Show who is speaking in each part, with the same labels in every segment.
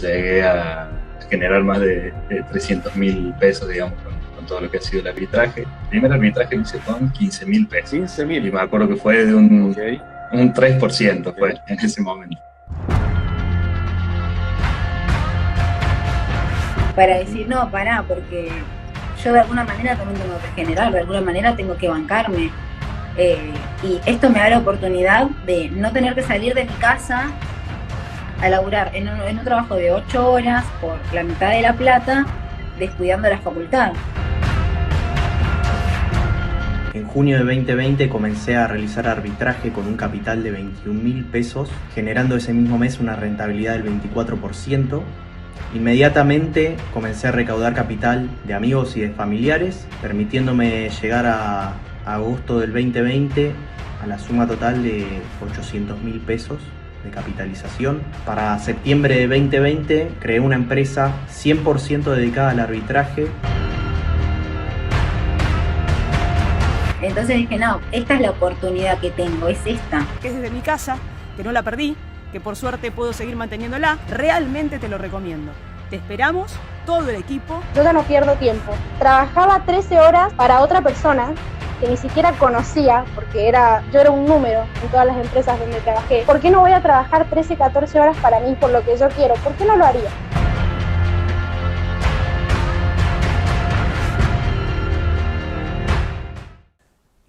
Speaker 1: Llegué a generar más de 300.000 pesos, digamos, con todo lo que ha sido el arbitraje. El primer arbitraje lo hice con 15.000 pesos.
Speaker 2: 15.000.
Speaker 1: Y me acuerdo que fue de un 3% fue en ese momento.
Speaker 3: Para decir, no, pará, porque yo de alguna manera también tengo que generar, de alguna manera tengo que bancarme. Y esto me da la oportunidad de no tener que salir de mi casa a laburar en un trabajo de 8 horas por la mitad de la plata, descuidando la facultad.
Speaker 4: En junio de 2020 comencé a realizar arbitraje con un capital de 21.000 pesos, generando ese mismo mes una rentabilidad del 24%. Inmediatamente comencé a recaudar capital de amigos y de familiares, permitiéndome llegar a agosto del 2020 a la suma total de 800.000 pesos de capitalización. Para septiembre de 2020 creé una empresa 100% dedicada al arbitraje.
Speaker 3: Entonces dije, no, esta es la oportunidad que tengo, es esta.
Speaker 5: Que es desde mi casa, que no la perdí, que por suerte puedo seguir manteniéndola. Realmente te lo recomiendo. Te esperamos, todo el equipo.
Speaker 6: Yo ya no pierdo tiempo. Trabajaba 13 horas para otra persona que ni siquiera conocía, porque yo era un número en todas las empresas donde trabajé. ¿Por qué no voy a trabajar 13, 14 horas para mí por lo que yo quiero? ¿Por qué no lo haría?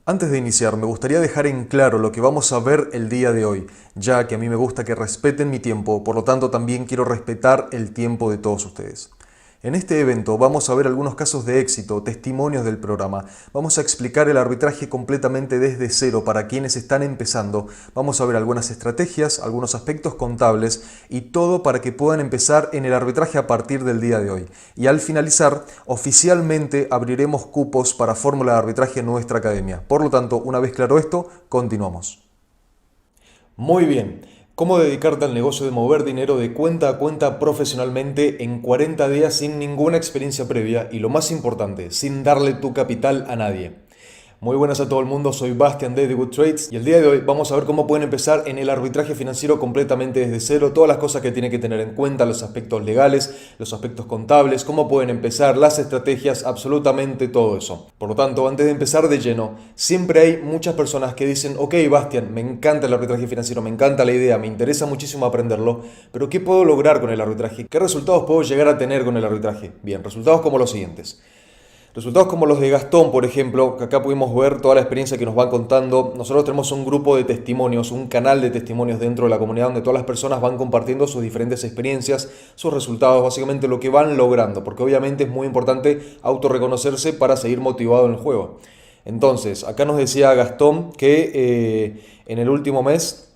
Speaker 7: Antes de iniciar, me gustaría dejar en claro lo que vamos a ver el día de hoy, ya que a mí me gusta que respeten mi tiempo, por lo tanto también quiero respetar el tiempo de todos ustedes. En este evento vamos a ver algunos casos de éxito, testimonios del programa. Vamos a explicar el arbitraje completamente desde cero para quienes están empezando. Vamos a ver algunas estrategias, algunos aspectos contables y todo para que puedan empezar en el arbitraje a partir del día de hoy. Y al finalizar, oficialmente abriremos cupos para fórmula de arbitraje en nuestra academia. Por lo tanto, una vez claro esto, continuamos. Muy bien. ¿Cómo dedicarte al negocio de mover dinero de cuenta a cuenta profesionalmente en 40 días sin ninguna experiencia previa y lo más importante, sin darle tu capital a nadie? Muy buenas a todo el mundo, soy Bastian de The Good Trades y el día de hoy vamos a ver cómo pueden empezar en el arbitraje financiero completamente desde cero, todas las cosas que tienen que tener en cuenta, los aspectos legales, los aspectos contables, cómo pueden empezar, las estrategias, absolutamente todo eso. Por lo tanto, antes de empezar de lleno, siempre hay muchas personas que dicen, ok Bastian, me encanta el arbitraje financiero, me encanta la idea, me interesa muchísimo aprenderlo, pero ¿qué puedo lograr con el arbitraje? ¿Qué resultados puedo llegar a tener con el arbitraje? Bien, resultados como los siguientes. Resultados como los de Gastón, por ejemplo, que acá pudimos ver toda la experiencia que nos van contando. Nosotros tenemos un grupo de testimonios, un canal de testimonios dentro de la comunidad donde todas las personas van compartiendo sus diferentes experiencias, sus resultados, básicamente lo que van logrando, porque obviamente es muy importante autorreconocerse para seguir motivado en el juego. Entonces, acá nos decía Gastón que en el último mes,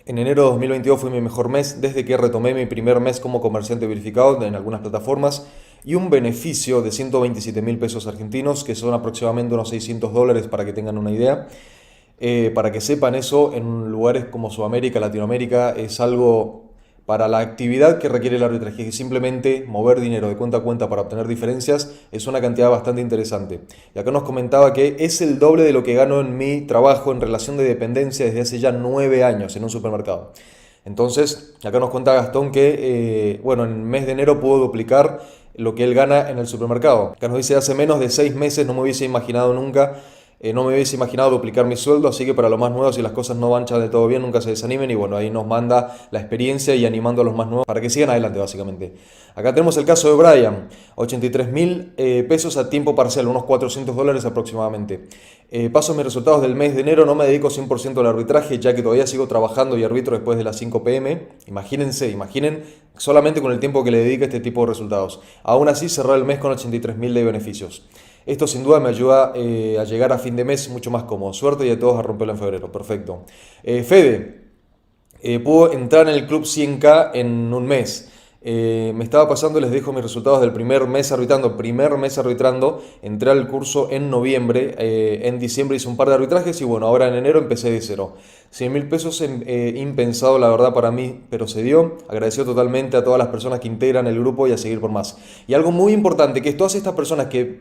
Speaker 7: en enero de 2022 fue mi mejor mes desde que retomé mi primer mes como comerciante verificado en algunas plataformas y un beneficio de 127.000 pesos argentinos, que son aproximadamente unos $600 para que tengan una idea. Para que sepan eso, en lugares como Sudamérica, Latinoamérica, es algo para la actividad que requiere el arbitraje, que simplemente mover dinero de cuenta a cuenta para obtener diferencias es una cantidad bastante interesante. Y acá nos comentaba que es el doble de lo que gano en mi trabajo en relación de dependencia desde hace ya 9 años en un supermercado. Entonces, acá nos cuenta Gastón que, en el mes de enero pudo duplicar lo que él gana en el supermercado. Acá nos dice, hace menos de 6 meses no me hubiese imaginado nunca, no me hubiese imaginado duplicar mi sueldo, así que para los más nuevos, si las cosas no van ya de todo bien, nunca se desanimen. Y bueno, ahí nos manda la experiencia y animando a los más nuevos para que sigan adelante, básicamente. Acá tenemos el caso de Brian, 83.000 pesos a tiempo parcial, unos $400 aproximadamente. Paso mis resultados del mes de enero, no me dedico 100% al arbitraje, ya que todavía sigo trabajando y arbitro después de las 5 p.m. Imaginen solamente con el tiempo que le dedica a este tipo de resultados. Aún así, cerrar el mes con 83.000 de beneficios. Esto sin duda me ayuda a llegar a fin de mes mucho más cómodo. Suerte y a todos a romperlo en febrero. Perfecto. Fede, puedo entrar en el club 100K en un mes. Me estaba pasando, les dejo mis resultados del primer mes arbitrando. Entré al curso en noviembre, en diciembre hice un par de arbitrajes y bueno, ahora en enero empecé de cero. 100.000 pesos impensado la verdad para mí, pero se dio. Agradecido totalmente a todas las personas que integran el grupo y a seguir por más. Y algo muy importante, que es todas estas personas que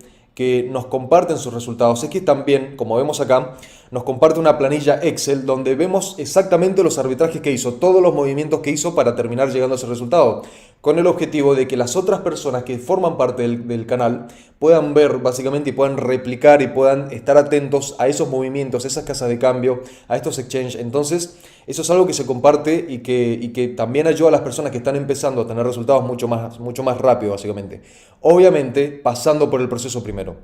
Speaker 7: nos comparten sus resultados, es que también, como vemos acá, nos comparte una planilla Excel donde vemos exactamente los arbitrajes que hizo, todos los movimientos que hizo para terminar llegando a ese resultado, con el objetivo de que las otras personas que forman parte del canal puedan ver básicamente y puedan replicar y puedan estar atentos a esos movimientos, esas casas de cambio, a estos exchanges. Entonces, eso es algo que se comparte y que también ayuda a las personas que están empezando a tener resultados mucho más rápido, básicamente. Obviamente, pasando por el proceso primero.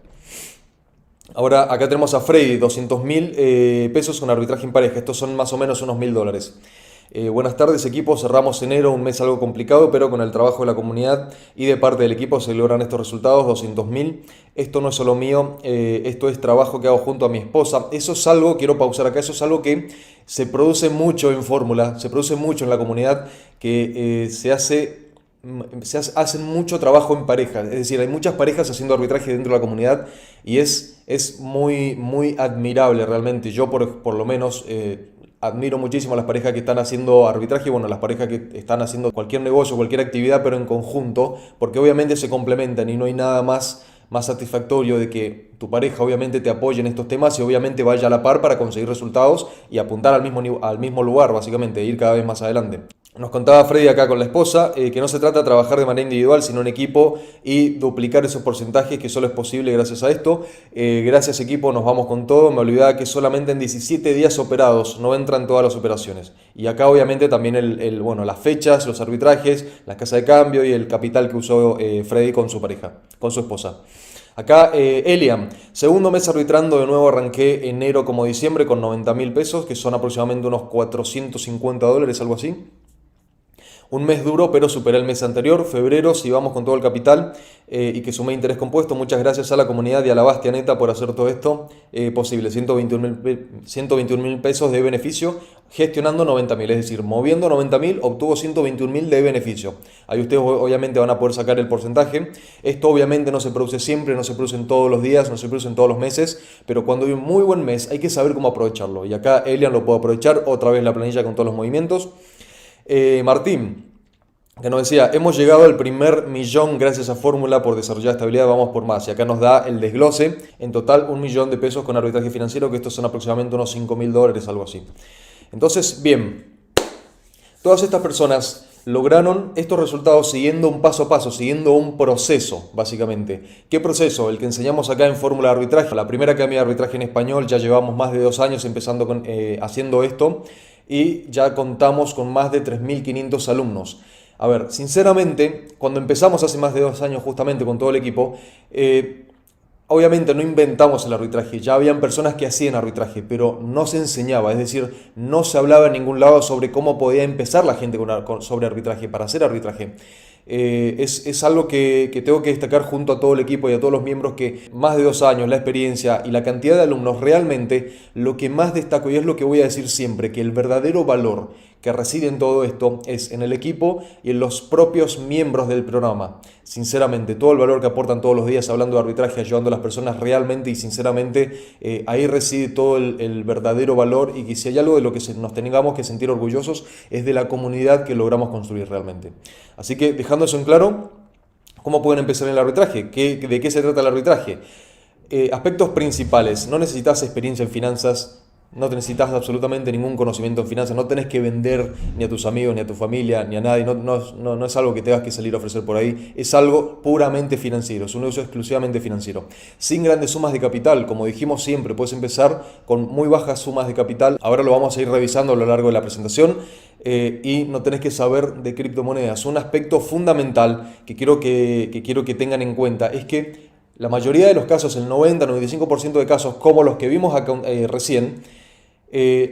Speaker 7: Ahora, acá tenemos a Freddy, 200.000 pesos con arbitraje en pareja. Estos son más o menos unos $1.000. Buenas tardes equipo, cerramos enero, un mes algo complicado, pero con el trabajo de la comunidad y de parte del equipo se logran estos resultados, 200.000. Esto no es solo mío, esto es trabajo que hago junto a mi esposa. Eso es algo, quiero pausar acá, eso es algo que se produce mucho en Fórmula, se produce mucho en la comunidad, que hacen mucho trabajo en pareja. Es decir, hay muchas parejas haciendo arbitraje dentro de la comunidad y es muy admirable realmente. Yo por lo menos admiro muchísimo a las parejas que están haciendo arbitraje, bueno, las parejas que están haciendo cualquier negocio, cualquier actividad, pero en conjunto, porque obviamente se complementan y no hay nada más satisfactorio de que tu pareja obviamente te apoye en estos temas y obviamente vaya a la par para conseguir resultados y apuntar al mismo lugar, básicamente, ir cada vez más adelante. Nos contaba Freddy acá con la esposa que no se trata de trabajar de manera individual, sino en equipo y duplicar esos porcentajes, que solo es posible gracias a esto. Gracias equipo, nos vamos con todo. Me olvidaba que solamente en 17 días operados no entran todas las operaciones. Y acá obviamente también las fechas, los arbitrajes, las casas de cambio y el capital que usó Freddy con su pareja, con su esposa. Acá Elian, segundo mes arbitrando, de nuevo arranqué enero como diciembre con 90.000 pesos, que son aproximadamente unos $450, algo así. Un mes duro, pero superé el mes anterior, febrero, si vamos con todo el capital y que sumé interés compuesto. Muchas gracias a la comunidad y a la Bastianeta por hacer todo esto posible. 121.000 pesos de beneficio, gestionando 90.000, es decir, moviendo 90.000, obtuvo 121.000 de beneficio. Ahí ustedes obviamente van a poder sacar el porcentaje. Esto obviamente no se produce siempre, no se produce en todos los días, no se produce en todos los meses, pero cuando hay un muy buen mes hay que saber cómo aprovecharlo. Y acá Elian lo puede aprovechar, otra vez la planilla con todos los movimientos. Martín, que nos decía, hemos llegado al primer millón gracias a Fórmula por desarrollar estabilidad, vamos por más. Y acá nos da el desglose, en total 1 millón de pesos con arbitraje financiero, que estos son aproximadamente unos $5.000, algo así. Entonces, bien, todas estas personas lograron estos resultados siguiendo un paso a paso, siguiendo un proceso, básicamente. ¿Qué proceso? El que enseñamos acá en Fórmula de Arbitraje. La primera academia de arbitraje en español, ya llevamos más de 2 años empezando haciendo esto y ya contamos con más de 3.500 alumnos. A ver, sinceramente, cuando empezamos hace más de 2 años justamente con todo el equipo, obviamente no inventamos el arbitraje, ya habían personas que hacían arbitraje, pero no se enseñaba, es decir, no se hablaba en ningún lado sobre cómo podía empezar la gente sobre arbitraje, para hacer arbitraje. Es algo que tengo que destacar junto a todo el equipo y a todos los miembros, que más de 2 años, la experiencia y la cantidad de alumnos, realmente lo que más destaco, y es lo que voy a decir siempre, que el verdadero valor que reside en todo esto es en el equipo y en los propios miembros del programa. Sinceramente, todo el valor que aportan todos los días hablando de arbitraje, ayudando a las personas realmente y sinceramente, ahí reside todo el verdadero valor, y que si hay algo de lo que nos tengamos que sentir orgullosos es de la comunidad que logramos construir realmente. Así que dejando eso en claro, ¿cómo pueden empezar en el arbitraje? ¿De qué se trata el arbitraje? Aspectos principales: no necesitas experiencia en finanzas, no necesitas absolutamente ningún conocimiento en finanzas, no tenés que vender ni a tus amigos, ni a tu familia, ni a nadie, no es algo que tengas que salir a ofrecer por ahí, es algo puramente financiero, es un uso exclusivamente financiero, sin grandes sumas de capital. Como dijimos siempre, puedes empezar con muy bajas sumas de capital. Ahora lo vamos a ir revisando a lo largo de la presentación. Y no tenés que saber de criptomonedas. Un aspecto fundamental que quiero que tengan en cuenta es que la mayoría de los casos, el 90-95% de casos, como los que vimos acá recién,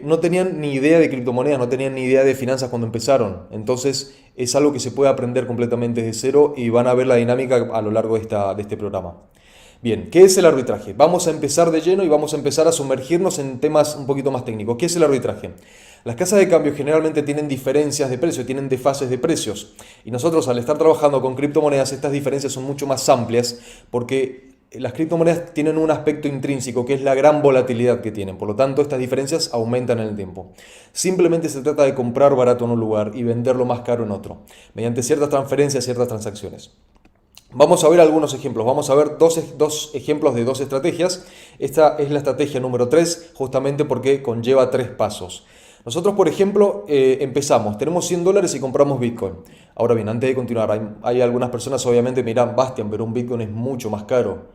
Speaker 7: no tenían ni idea de criptomonedas, no tenían ni idea de finanzas cuando empezaron. Entonces es algo que se puede aprender completamente desde cero, y van a ver la dinámica a lo largo de este programa. Bien, ¿qué es el arbitraje? Vamos a empezar de lleno y vamos a empezar a sumergirnos en temas un poquito más técnicos. ¿Qué es el arbitraje? Las casas de cambio generalmente tienen diferencias de precio, tienen desfases de precios. Y nosotros, al estar trabajando con criptomonedas, estas diferencias son mucho más amplias, porque las criptomonedas tienen un aspecto intrínseco, que es la gran volatilidad que tienen. Por lo tanto, estas diferencias aumentan en el tiempo. Simplemente se trata de comprar barato en un lugar y venderlo más caro en otro, mediante ciertas transferencias, ciertas transacciones. Vamos a ver algunos ejemplos, vamos a ver dos ejemplos de dos estrategias. Esta es la estrategia número 3, justamente porque conlleva 3 pasos. Nosotros, por ejemplo, empezamos, tenemos $100 y compramos Bitcoin. Ahora bien, antes de continuar, hay algunas personas obviamente me dirán, Bastian, pero un Bitcoin es mucho más caro,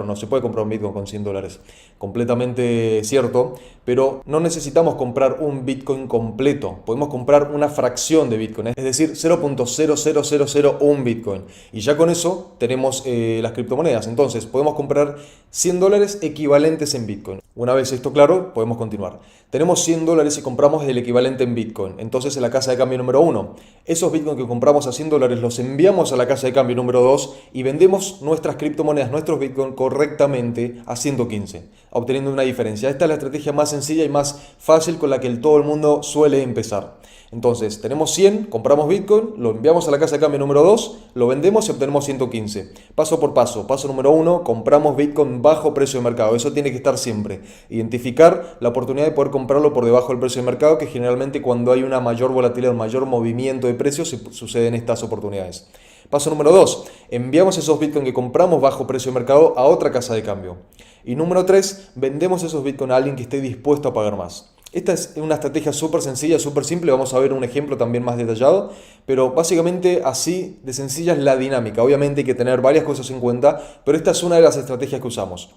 Speaker 7: no se puede comprar un Bitcoin con $100. Completamente cierto, pero no necesitamos comprar un Bitcoin completo, podemos comprar una fracción de Bitcoin, es decir, 0.00001 Bitcoin. Y ya con eso tenemos las criptomonedas, entonces podemos comprar $100 equivalentes en Bitcoin. Una vez esto claro, podemos continuar. Tenemos $100 y compramos el equivalente en Bitcoin. Entonces en la casa de cambio número 1, esos Bitcoin que compramos a $100 los enviamos a la casa de cambio número 2 y vendemos nuestras criptomonedas, nuestros Bitcoin correctamente a 115, obteniendo una diferencia. Esta es la estrategia más sencilla y más fácil con la que todo el mundo suele empezar. Entonces tenemos 100, compramos Bitcoin, lo enviamos a la casa de cambio número 2, lo vendemos y obtenemos 115. Paso por paso. Paso número 1, compramos Bitcoin bajo precio de mercado. Eso tiene que estar siempre. Identificar la oportunidad de poder comprarlo por debajo del precio de mercado, que generalmente cuando hay una mayor volatilidad, un mayor movimiento de precios, suceden estas oportunidades. Paso número 2, enviamos esos Bitcoin que compramos bajo precio de mercado a otra casa de cambio. Y número 3, vendemos esos Bitcoin a alguien que esté dispuesto a pagar más. Esta es una estrategia súper sencilla, súper simple. Vamos a ver un ejemplo también más detallado, pero básicamente así de sencilla es la dinámica. Obviamente hay que tener varias cosas en cuenta, pero esta es una de las estrategias que usamos.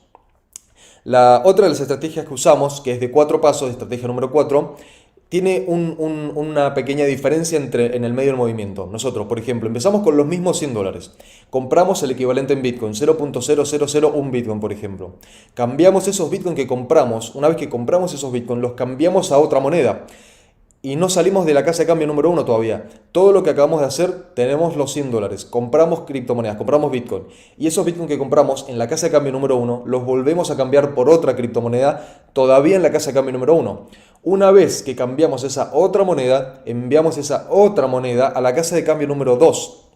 Speaker 7: La otra de las estrategias que usamos, que es de 4 pasos, estrategia número 4, tiene una pequeña diferencia en el medio del movimiento. Nosotros, por ejemplo, empezamos con los mismos $100. Compramos el equivalente en Bitcoin, 0.0001 Bitcoin, por ejemplo. Cambiamos esos Bitcoin que compramos, una vez que compramos esos Bitcoin, los cambiamos a otra moneda. Y no salimos de la casa de cambio número 1 todavía. Todo lo que acabamos de hacer, tenemos los $100. Compramos criptomonedas, compramos Bitcoin. Y esos Bitcoin que compramos en la casa de cambio número 1, los volvemos a cambiar por otra criptomoneda todavía en la casa de cambio número 1. Una vez que cambiamos esa otra moneda, enviamos esa otra moneda a la casa de cambio número 2.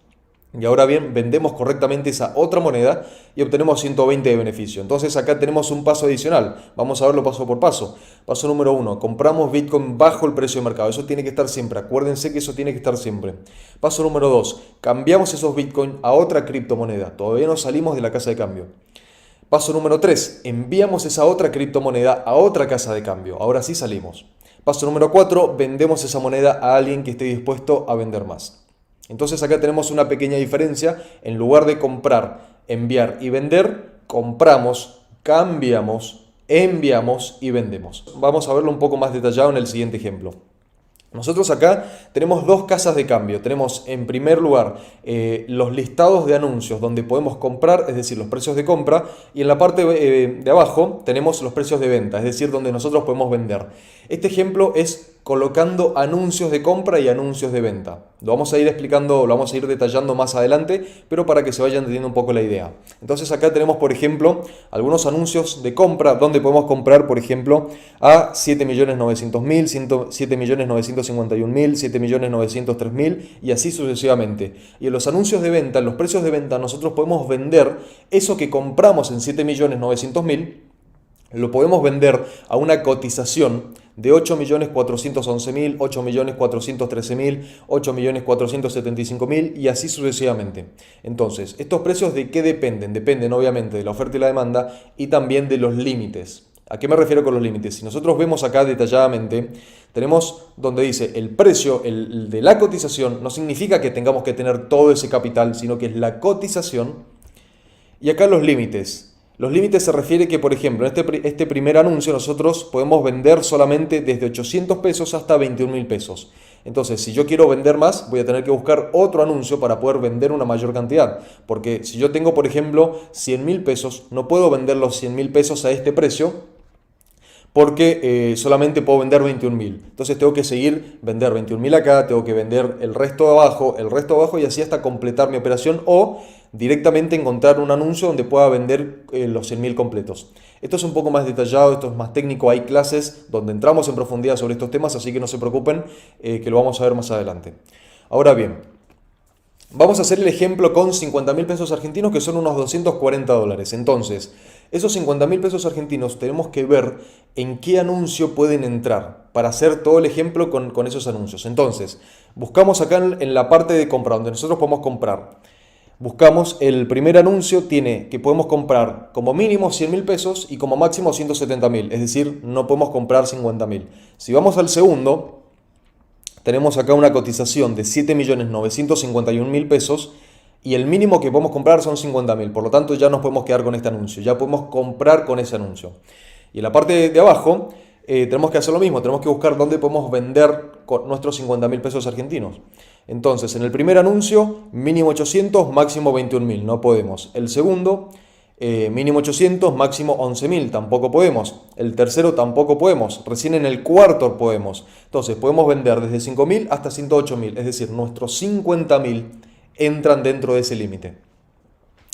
Speaker 7: Y ahora bien, vendemos correctamente esa otra moneda y obtenemos 120 de beneficio. Entonces acá tenemos un paso adicional. Vamos a verlo paso por paso. Paso número 1, compramos Bitcoin bajo el precio de mercado. Eso tiene que estar siempre. Acuérdense que eso tiene que estar siempre. Paso número 2, cambiamos esos Bitcoin a otra criptomoneda. Todavía no salimos de la casa de cambio. Paso número 3, enviamos esa otra criptomoneda a otra casa de cambio. Ahora sí salimos. Paso número 4, vendemos esa moneda a alguien que esté dispuesto a vender más. Entonces acá tenemos una pequeña diferencia. En lugar de comprar, enviar y vender, compramos, cambiamos, enviamos y vendemos. Vamos a verlo un poco más detallado en el siguiente ejemplo. Nosotros acá tenemos 2 casas de cambio. Tenemos en primer lugar los listados de anuncios donde podemos comprar, es decir, los precios de compra, y en la parte de abajo tenemos los precios de venta, es decir, donde nosotros podemos vender. Este ejemplo es colocando anuncios de compra y anuncios de venta. Lo vamos a ir explicando, lo vamos a ir detallando más adelante, pero para que se vayan entendiendo un poco la idea. Entonces acá tenemos, por ejemplo, algunos anuncios de compra donde podemos comprar, por ejemplo, a 7.900.000, 7.951.000, 7.903.000 y así sucesivamente. Y en los anuncios de venta, en los precios de venta, nosotros podemos vender eso que compramos en 7.900.000, lo podemos vender a una cotización de 8.411.000, 8.413.000, 8.475.000 y así sucesivamente. Entonces, ¿estos precios de qué dependen? Dependen obviamente de la oferta y la demanda y también de los límites. ¿A qué me refiero con los límites? Si nosotros vemos acá detalladamente, tenemos donde dice el precio el de la cotización, no significa que tengamos que tener todo ese capital, sino que es la cotización. Y acá los límites. Los límites se refiere que, por ejemplo, en este primer anuncio nosotros podemos vender solamente desde 800 pesos hasta 21.000 pesos. Entonces, si yo quiero vender más, voy a tener que buscar otro anuncio para poder vender una mayor cantidad. Porque si yo tengo, por ejemplo, 100.000 pesos, no puedo vender los 100.000 pesos a este precio porque solamente puedo vender 21.000. Entonces tengo que seguir vender 21.000 acá, tengo que vender el resto abajo y así hasta completar mi operación o directamente encontrar un anuncio donde pueda vender los 100.000 completos. Esto es un poco más detallado, esto es más técnico, hay clases donde entramos en profundidad sobre estos temas, así que no se preocupen, que lo vamos a ver más adelante. Ahora bien, vamos a hacer el ejemplo con 50.000 pesos argentinos, que son unos $240. Entonces, esos 50.000 pesos argentinos tenemos que ver en qué anuncio pueden entrar para hacer todo el ejemplo con esos anuncios. Entonces, buscamos acá en la parte de compra, donde nosotros podemos comprar. Buscamos el primer anuncio, tiene que podemos comprar como mínimo 100.000 pesos y como máximo 170.000, es decir, no podemos comprar 50.000. Si vamos al segundo, tenemos acá una cotización de 7.951.000 pesos y el mínimo que podemos comprar son 50.000, por lo tanto ya nos podemos quedar con este anuncio, ya podemos comprar con ese anuncio. Y en la parte de abajo tenemos que hacer lo mismo, tenemos que buscar dónde podemos vender con nuestros 50.000 pesos argentinos. Entonces, en el primer anuncio, mínimo 800, máximo 21.000, no podemos. El segundo, mínimo 800, máximo 11.000, tampoco podemos. El tercero tampoco podemos, recién en el cuarto podemos. Entonces, podemos vender desde 5.000 hasta 108.000, es decir, nuestros 50.000 entran dentro de ese límite.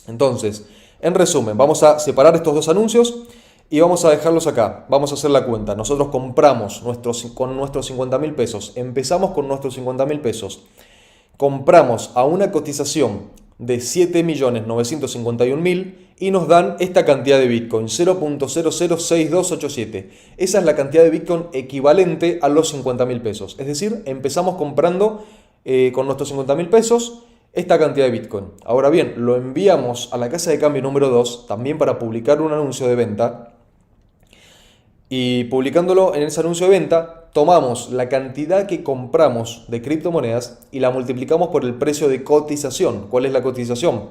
Speaker 7: Entonces, en resumen, vamos a separar estos dos anuncios y vamos a dejarlos acá. Vamos a hacer la cuenta. Nosotros compramos con nuestros 50.000 pesos. Empezamos con nuestros 50.000 pesos. Compramos a una cotización de 7.951.000 y nos dan esta cantidad de Bitcoin, 0.006287. Esa es la cantidad de Bitcoin equivalente a los 50.000 pesos. Es decir, empezamos comprando con nuestros 50.000 pesos esta cantidad de Bitcoin. Ahora bien, lo enviamos a la casa de cambio número 2, también para publicar un anuncio de venta. Y publicándolo en ese anuncio de venta, tomamos la cantidad que compramos de criptomonedas y la multiplicamos por el precio de cotización. ¿Cuál es la cotización?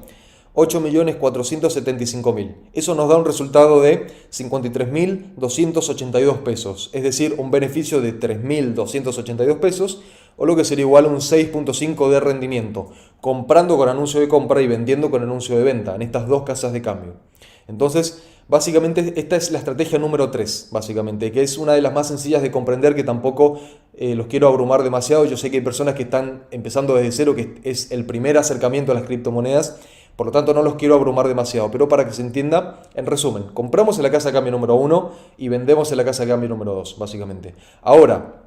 Speaker 7: 8.475.000. Eso nos da un resultado de 53.282 pesos, es decir, un beneficio de 3.282 pesos, o lo que sería igual a un 6.5 de rendimiento, comprando con anuncio de compra y vendiendo con anuncio de venta en estas dos casas de cambio. Entonces, básicamente esta es la estrategia número 3, básicamente, que es una de las más sencillas de comprender, que tampoco los quiero abrumar demasiado. Yo sé que hay personas que están empezando desde cero, que es el primer acercamiento a las criptomonedas, por lo tanto no los quiero abrumar demasiado, pero para que se entienda, en resumen, compramos en la casa de cambio número 1 y vendemos en la casa de cambio número 2, básicamente. Ahora,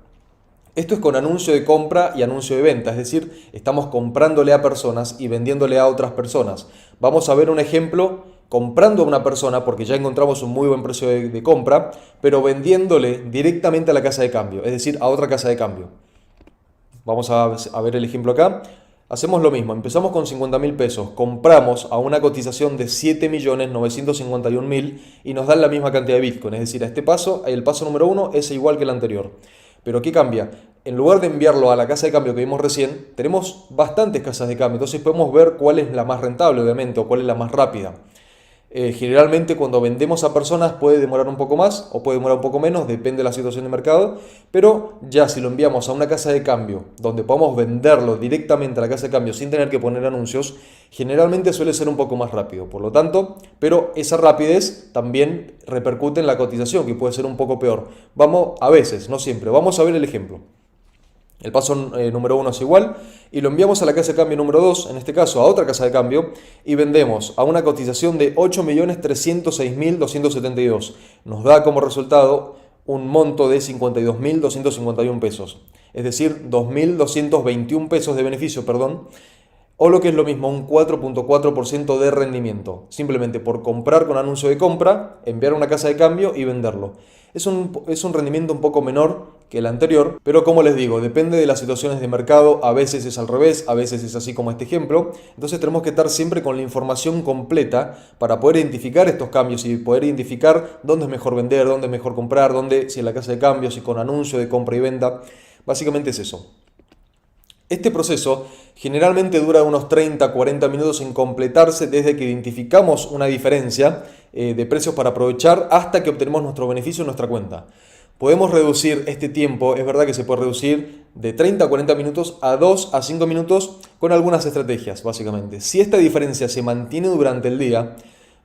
Speaker 7: esto es con anuncio de compra y anuncio de venta, es decir, estamos comprándole a personas y vendiéndole a otras personas. Vamos a ver un ejemplo comprando a una persona, porque ya encontramos un muy buen precio de compra, pero vendiéndole directamente a la casa de cambio, es decir, a otra casa de cambio. Vamos a ver el ejemplo acá. Hacemos lo mismo, empezamos con 50.000 pesos, compramos a una cotización de 7.951.000 y nos dan la misma cantidad de Bitcoin, es decir, a este paso, el paso número 1 es igual que el anterior. Pero ¿qué cambia? En lugar de enviarlo a la casa de cambio que vimos recién, tenemos bastantes casas de cambio, entonces podemos ver cuál es la más rentable, obviamente, o cuál es la más rápida. Generalmente cuando vendemos a personas puede demorar un poco más o puede demorar un poco menos, depende de la situación de mercado, pero ya si lo enviamos a una casa de cambio donde podamos venderlo directamente a la casa de cambio sin tener que poner anuncios, generalmente suele ser un poco más rápido. Por lo tanto, pero esa rapidez también repercute en la cotización, que puede ser un poco peor. Vamos, a veces, no siempre. Vamos a ver el ejemplo. El paso número 1 es igual y lo enviamos a la casa de cambio número 2, en este caso a otra casa de cambio, y vendemos a una cotización de 8.306.272. Nos da como resultado un monto de 52.251 pesos, es decir, 2.221 pesos de beneficio, o lo que es lo mismo, un 4.4% de rendimiento, simplemente por comprar con anuncio de compra, enviar a una casa de cambio y venderlo. Es un rendimiento un poco menor que el anterior, pero como les digo, depende de las situaciones de mercado, a veces es al revés, a veces es así como este ejemplo, entonces tenemos que estar siempre con la información completa para poder identificar estos cambios y poder identificar dónde es mejor vender, dónde es mejor comprar, dónde, si en la casa de cambio, si con anuncio de compra y venta, básicamente es eso. Este proceso generalmente dura unos 30-40 minutos en completarse desde que identificamos una diferencia de precios para aprovechar hasta que obtenemos nuestro beneficio en nuestra cuenta. Podemos reducir este tiempo, es verdad que se puede reducir de 30 a 40 minutos a 2 a 5 minutos con algunas estrategias, básicamente. Si esta diferencia se mantiene durante el día,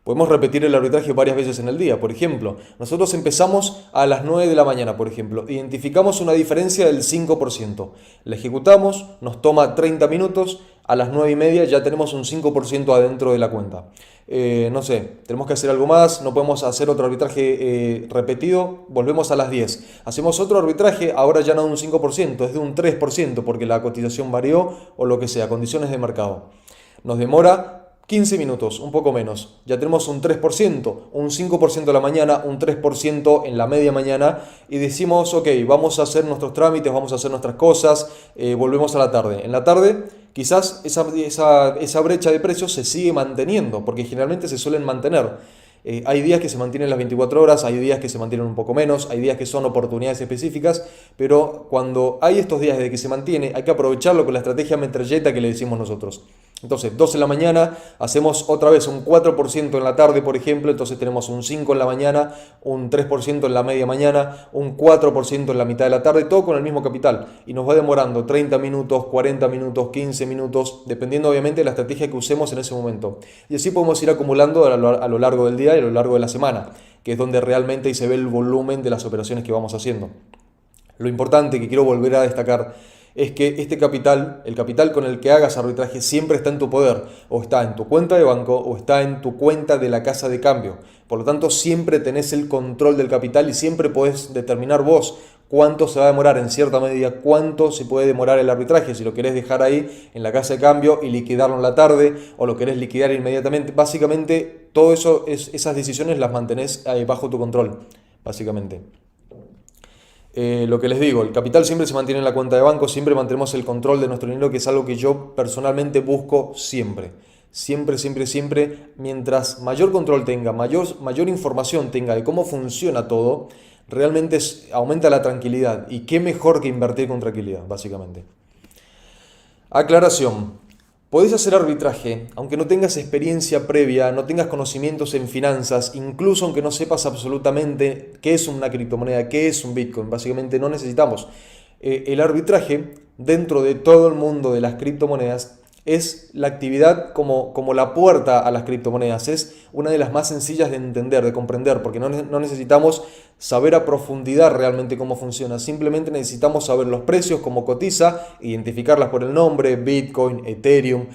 Speaker 7: podemos repetir el arbitraje varias veces en el día. Por ejemplo, nosotros empezamos a las 9 de la mañana, por ejemplo. Identificamos una diferencia del 5%. La ejecutamos, nos toma 30 minutos. A las 9:30 ya tenemos un 5% adentro de la cuenta. No sé, tenemos que hacer algo más. No podemos hacer otro arbitraje repetido. Volvemos a las 10. Hacemos otro arbitraje, ahora ya no de un 5%, es de un 3% porque la cotización varió o lo que sea, condiciones de mercado. Nos demora 15 minutos, un poco menos. Ya tenemos un 3%, un 5% a la mañana, un 3% en la media mañana y decimos, ok, vamos a hacer nuestros trámites, vamos a hacer nuestras cosas, volvemos a la tarde. En la tarde quizás esa brecha de precios se sigue manteniendo, porque generalmente se suelen mantener. Hay días que se mantienen las 24 horas, hay días que se mantienen un poco menos, hay días que son oportunidades específicas, pero cuando hay estos días de que se mantiene, hay que aprovecharlo con la estrategia metralleta que le decimos nosotros. Entonces, 12 de la mañana, hacemos otra vez un 4% en la tarde, por ejemplo, entonces tenemos un 5 en la mañana, un 3% en la media mañana, un 4% en la mitad de la tarde, todo con el mismo capital. Y nos va demorando 30 minutos, 40 minutos, 15 minutos, dependiendo obviamente de la estrategia que usemos en ese momento. Y así podemos ir acumulando a lo largo del día y a lo largo de la semana, que es donde realmente ahí se ve el volumen de las operaciones que vamos haciendo. Lo importante que quiero volver a destacar es que este capital, el capital con el que hagas arbitraje, siempre está en tu poder, o está en tu cuenta de banco, o está en tu cuenta de la casa de cambio. Por lo tanto, siempre tenés el control del capital y siempre podés determinar vos cuánto se va a demorar en cierta medida, cuánto se puede demorar el arbitraje, si lo querés dejar ahí en la casa de cambio y liquidarlo en la tarde, o lo querés liquidar inmediatamente. Básicamente, todo eso, esas decisiones las mantenés bajo tu control, básicamente. Lo que les digo, el capital siempre se mantiene en la cuenta de banco, siempre mantenemos el control de nuestro dinero, que es algo que yo personalmente busco siempre. Siempre, mientras mayor control tenga, mayor información tenga de cómo funciona todo, realmente aumenta la tranquilidad. Y qué mejor que invertir con tranquilidad, básicamente. Aclaración. Podés hacer arbitraje, aunque no tengas experiencia previa, no tengas conocimientos en finanzas, incluso aunque no sepas absolutamente qué es una criptomoneda, qué es un Bitcoin. Básicamente no necesitamos. El arbitraje, dentro de todo el mundo de las criptomonedas, es la actividad como la puerta a las criptomonedas. Es una de las más sencillas de entender, de comprender, porque no necesitamos saber a profundidad realmente cómo funciona. Simplemente necesitamos saber los precios, cómo cotiza, identificarlas por el nombre, Bitcoin, Ethereum,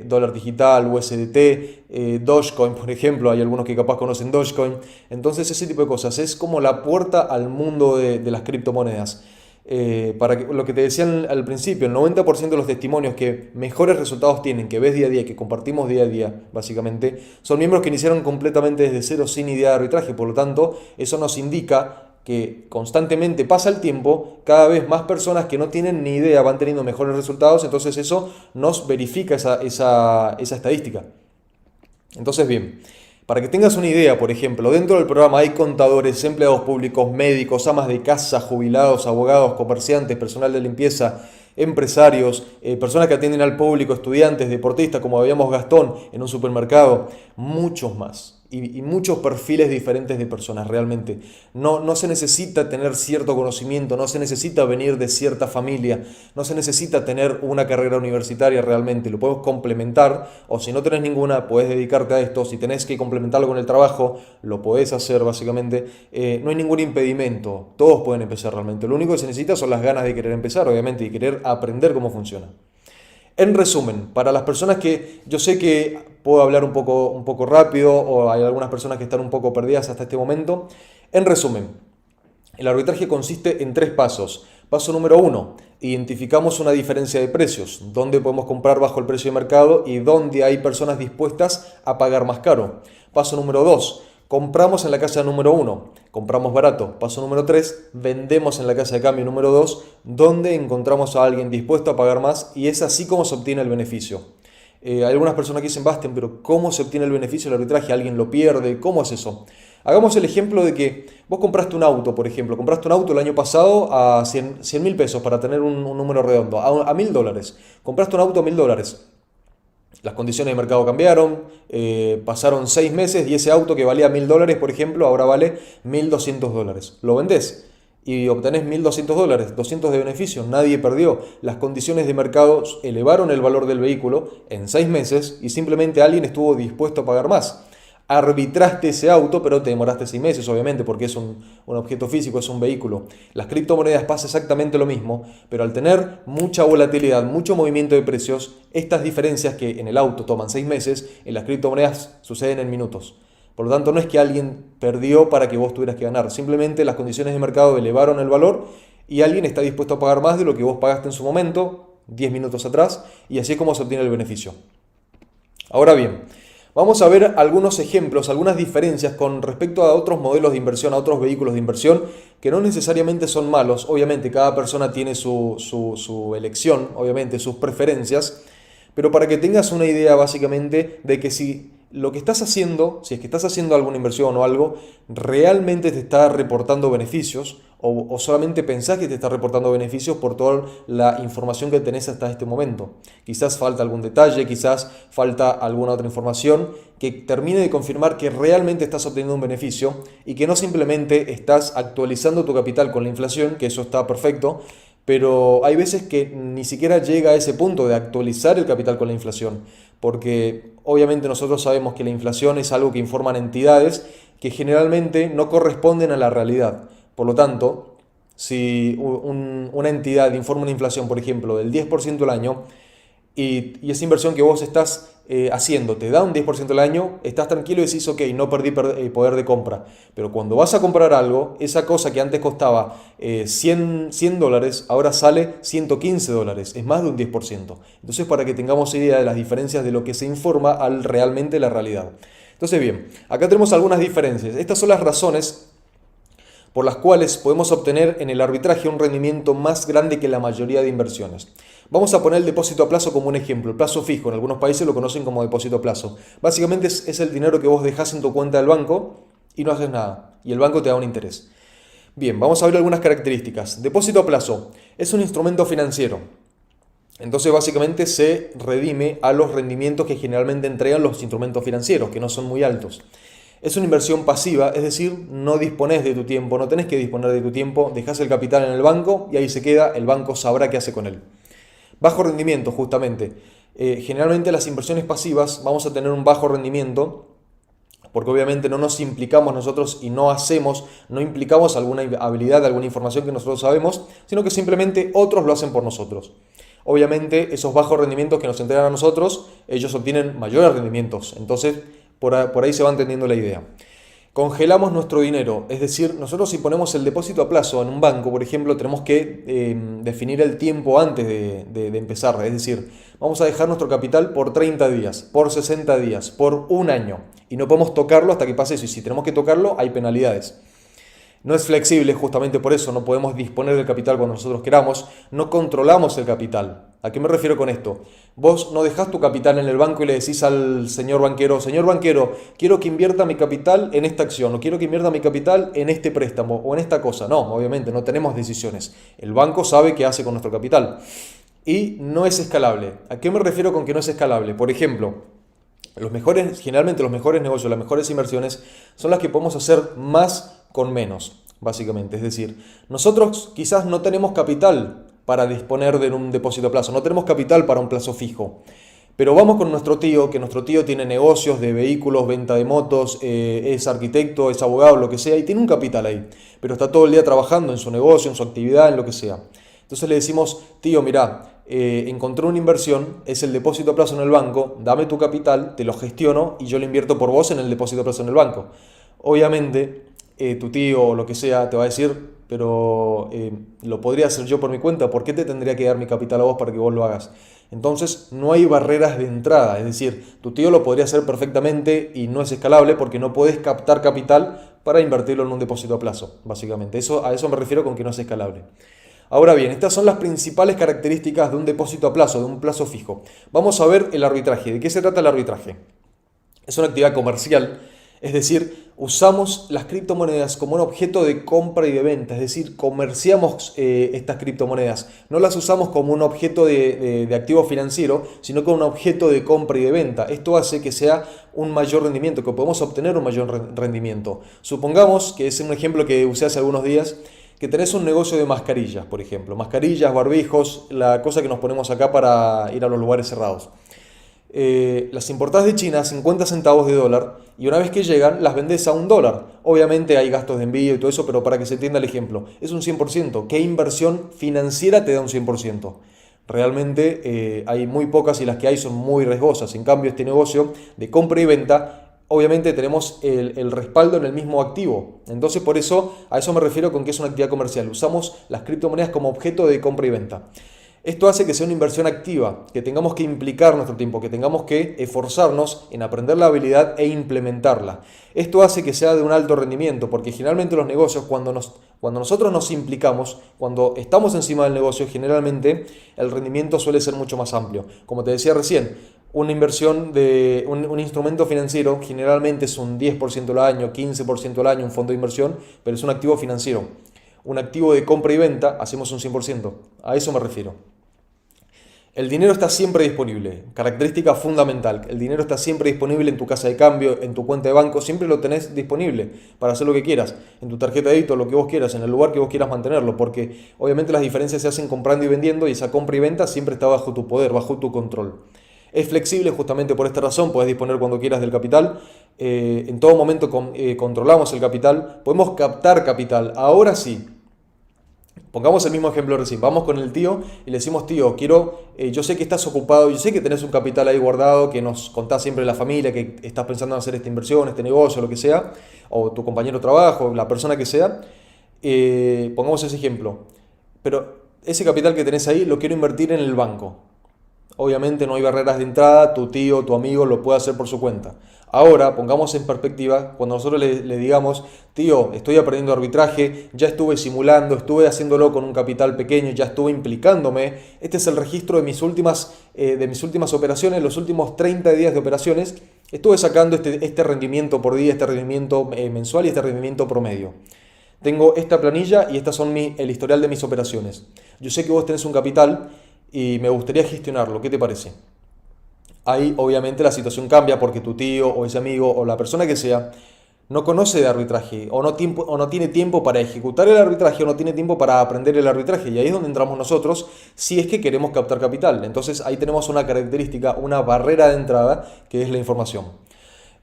Speaker 7: dólar digital, USDT, Dogecoin, por ejemplo. Hay algunos que capaz conocen Dogecoin. Entonces ese tipo de cosas es como la puerta al mundo de las criptomonedas. Para lo que te decía al principio, el 90% de los testimonios que mejores resultados tienen, que ves día a día, que compartimos día a día, básicamente, son miembros que iniciaron completamente desde cero sin idea de arbitraje. Por lo tanto, eso nos indica que constantemente pasa el tiempo, cada vez más personas que no tienen ni idea van teniendo mejores resultados, entonces eso nos verifica esa estadística. Entonces, bien. Para que tengas una idea, por ejemplo, dentro del programa hay contadores, empleados públicos, médicos, amas de casa, jubilados, abogados, comerciantes, personal de limpieza, empresarios, personas que atienden al público, estudiantes, deportistas, como habíamos Gastón en un supermercado, muchos más. Y muchos perfiles diferentes de personas realmente. No se necesita tener cierto conocimiento, no se necesita venir de cierta familia, no se necesita tener una carrera universitaria realmente. Lo puedes complementar, o si no tenés ninguna, puedes dedicarte a esto. Si tenés que complementarlo con el trabajo, lo podés hacer básicamente. No hay ningún impedimento, todos pueden empezar realmente. Lo único que se necesita son las ganas de querer empezar, obviamente, y querer aprender cómo funciona. En resumen, para las personas que yo sé que puedo hablar un poco rápido, o hay algunas personas que están un poco perdidas hasta este momento. En resumen, el arbitraje consiste en 3 pasos. Paso número 1, identificamos una diferencia de precios, dónde podemos comprar bajo el precio de mercado y dónde hay personas dispuestas a pagar más caro. Paso número 2, compramos en la casa número 1, compramos barato. Paso número 3, vendemos en la casa de cambio número 2, donde encontramos a alguien dispuesto a pagar más, y es así como se obtiene el beneficio. Hay algunas personas que dicen, Bastian, pero ¿cómo se obtiene el beneficio del arbitraje? ¿Alguien lo pierde? ¿Cómo es eso? Hagamos el ejemplo de que vos compraste un auto, por ejemplo. Compraste un auto el año pasado a 100.000 pesos, para tener un número redondo, a $1.000. Compraste un auto a $1.000. Las condiciones de mercado cambiaron, pasaron 6 meses y ese auto que valía $1.000, por ejemplo, ahora vale $1.200. Lo vendés y obtenés $1.200, 200 de beneficio, nadie perdió. Las condiciones de mercado elevaron el valor del vehículo en 6 meses y simplemente alguien estuvo dispuesto a pagar más. Arbitraste ese auto, pero te demoraste 6 meses, obviamente, porque es un objeto físico, es un vehículo. Las criptomonedas pasa exactamente lo mismo, pero al tener mucha volatilidad, mucho movimiento de precios, estas diferencias que en el auto toman 6 meses, en las criptomonedas suceden en minutos. Por lo tanto, no es que alguien perdió para que vos tuvieras que ganar. Simplemente las condiciones de mercado elevaron el valor y alguien está dispuesto a pagar más de lo que vos pagaste en su momento, 10 minutos atrás, y así es como se obtiene el beneficio. Ahora bien, vamos a ver algunos ejemplos, algunas diferencias con respecto a otros modelos de inversión, a otros vehículos de inversión, que no necesariamente son malos. Obviamente cada persona tiene su elección, obviamente sus preferencias, pero para que tengas una idea básicamente de que si lo que estás haciendo, si es que estás haciendo alguna inversión o algo, realmente te está reportando beneficios o solamente pensás que te está reportando beneficios por toda la información que tenés hasta este momento. Quizás falta algún detalle, quizás falta alguna otra información que termine de confirmar que realmente estás obteniendo un beneficio y que no simplemente estás actualizando tu capital con la inflación, que eso está perfecto, pero hay veces que ni siquiera llega a ese punto de actualizar el capital con la inflación, porque obviamente nosotros sabemos que la inflación es algo que informan entidades que generalmente no corresponden a la realidad. Por lo tanto, si una entidad informa una inflación, por ejemplo, del 10% al año, y esa inversión que vos estás haciendo te da un 10% al año, estás tranquilo y decís, ok, no perdí poder de compra. Pero cuando vas a comprar algo, esa cosa que antes costaba $100, ahora sale $115, es más de un 10%. Entonces, para que tengamos idea de las diferencias de lo que se informa al realmente la realidad. Entonces, bien, acá tenemos algunas diferencias. Estas son las razones por las cuales podemos obtener en el arbitraje un rendimiento más grande que la mayoría de inversiones. Vamos a poner el depósito a plazo como un ejemplo, el plazo fijo, en algunos países lo conocen como depósito a plazo. Básicamente es el dinero que vos dejás en tu cuenta del banco y no haces nada, y el banco te da un interés. Bien, vamos a ver algunas características. Depósito a plazo es un instrumento financiero. Entonces básicamente se redime a los rendimientos que generalmente entregan los instrumentos financieros, que no son muy altos. Es una inversión pasiva, es decir, no disponés de tu tiempo, no tenés que disponer de tu tiempo, dejás el capital en el banco y ahí se queda, el banco sabrá qué hace con él. Bajo rendimiento, justamente. Generalmente las inversiones pasivas vamos a tener un bajo rendimiento porque obviamente no nos implicamos nosotros y no implicamos alguna habilidad, alguna información que nosotros sabemos, sino que simplemente otros lo hacen por nosotros. Obviamente esos bajos rendimientos que nos entregan a nosotros, ellos obtienen mayores rendimientos, entonces por ahí se va entendiendo la idea. Congelamos nuestro dinero, es decir, nosotros si ponemos el depósito a plazo en un banco, por ejemplo, tenemos que definir el tiempo antes de empezar, es decir, vamos a dejar nuestro capital por 30 días, por 60 días, por un año, y no podemos tocarlo hasta que pase eso, y si tenemos que tocarlo hay penalidades. No es flexible, justamente por eso no podemos disponer del capital cuando nosotros queramos, no controlamos el capital. ¿A qué me refiero con esto? Vos no dejás tu capital en el banco y le decís al señor banquero, quiero que invierta mi capital en esta acción, o quiero que invierta mi capital en este préstamo, o en esta cosa. No, obviamente no tenemos decisiones. El banco sabe qué hace con nuestro capital. Y no es escalable. ¿A qué me refiero con que no es escalable? Por ejemplo, generalmente los mejores negocios, las mejores inversiones son las que podemos hacer más con menos, básicamente. Es decir, nosotros quizás no tenemos capital para disponer de un depósito a plazo, no tenemos capital para un plazo fijo, pero vamos con nuestro tío, que nuestro tío tiene negocios de vehículos, venta de motos, es arquitecto, es abogado, lo que sea, y tiene un capital ahí, pero está todo el día trabajando en su negocio, en su actividad, en lo que sea. Entonces le decimos, tío, mirá, encontré una inversión, es el depósito a plazo en el banco, dame tu capital, te lo gestiono y yo lo invierto por vos en el depósito a plazo en el banco. Obviamente, tu tío o lo que sea te va a decir, pero lo podría hacer yo por mi cuenta, ¿por qué te tendría que dar mi capital a vos para que vos lo hagas? Entonces no hay barreras de entrada, es decir, tu tío lo podría hacer perfectamente y no es escalable porque no podés captar capital para invertirlo en un depósito a plazo, básicamente. A eso me refiero con que no es escalable. Ahora bien, estas son las principales características de un depósito a plazo, de un plazo fijo. Vamos a ver el arbitraje. ¿De qué se trata el arbitraje? Es una actividad comercial, es decir, usamos las criptomonedas como un objeto de compra y de venta, es decir, comerciamos estas criptomonedas. No las usamos como un objeto de activo financiero, sino como un objeto de compra y de venta. Esto hace que sea un mayor rendimiento, que podemos obtener un mayor rendimiento. Supongamos, que es un ejemplo que usé hace algunos días, que tenés un negocio de mascarillas, por ejemplo. Mascarillas, barbijos, la cosa que nos ponemos acá para ir a los lugares cerrados. Las importás de China a 50 centavos de dólar y una vez que llegan las vendés a $1. Obviamente hay gastos de envío y todo eso, pero para que se entienda el ejemplo, es un 100%. ¿Qué inversión financiera te da un 100%? Realmente hay muy pocas y las que hay son muy riesgosas. En cambio, este negocio de compra y venta, obviamente tenemos el respaldo en el mismo activo. Entonces, por eso, a eso me refiero con que es una actividad comercial. Usamos las criptomonedas como objeto de compra y venta. Esto hace que sea una inversión activa, que tengamos que implicar nuestro tiempo, que tengamos que esforzarnos en aprender la habilidad e implementarla. Esto hace que sea de un alto rendimiento, porque generalmente los negocios, cuando nosotros nos implicamos, cuando estamos encima del negocio, generalmente el rendimiento suele ser mucho más amplio. Como te decía recién, una inversión de un instrumento financiero generalmente es un 10% al año, 15% al año, un fondo de inversión, pero es un activo financiero. Un activo de compra y venta hacemos un 100%. A eso me refiero. El dinero está siempre disponible, característica fundamental. El dinero está siempre disponible en tu casa de cambio, en tu cuenta de banco, siempre lo tenés disponible para hacer lo que quieras, en tu tarjeta de débito, lo que vos quieras, en el lugar que vos quieras mantenerlo, porque obviamente las diferencias se hacen comprando y vendiendo y esa compra y venta siempre está bajo tu poder, bajo tu control. Es flexible justamente por esta razón, podés disponer cuando quieras del capital, en todo momento controlamos el capital, podemos captar capital, ahora sí. Pongamos el mismo ejemplo recién, vamos con el tío y le decimos, tío, yo sé que estás ocupado, yo sé que tenés un capital ahí guardado, que nos contás siempre la familia, que estás pensando en hacer esta inversión, este negocio, lo que sea, o tu compañero de trabajo, la persona que sea, pongamos ese ejemplo, pero ese capital que tenés ahí lo quiero invertir en el banco. Obviamente no hay barreras de entrada, tu tío, tu amigo lo puede hacer por su cuenta. Ahora, pongamos en perspectiva, cuando nosotros le digamos, tío, estoy aprendiendo arbitraje, ya estuve simulando, estuve haciéndolo con un capital pequeño, ya estuve implicándome, este es el registro de mis últimas operaciones, los últimos 30 días de operaciones, estuve sacando este rendimiento por día, este rendimiento mensual y este rendimiento promedio. Tengo esta planilla y estas son el historial de mis operaciones. Yo sé que vos tenés un capital y me gustaría gestionarlo, ¿qué te parece? Ahí obviamente la situación cambia porque tu tío o ese amigo o la persona que sea no conoce de arbitraje o no tiene tiempo para ejecutar el arbitraje o no tiene tiempo para aprender el arbitraje, y ahí es donde entramos nosotros si es que queremos captar capital. Entonces ahí tenemos una característica, una barrera de entrada que es la información.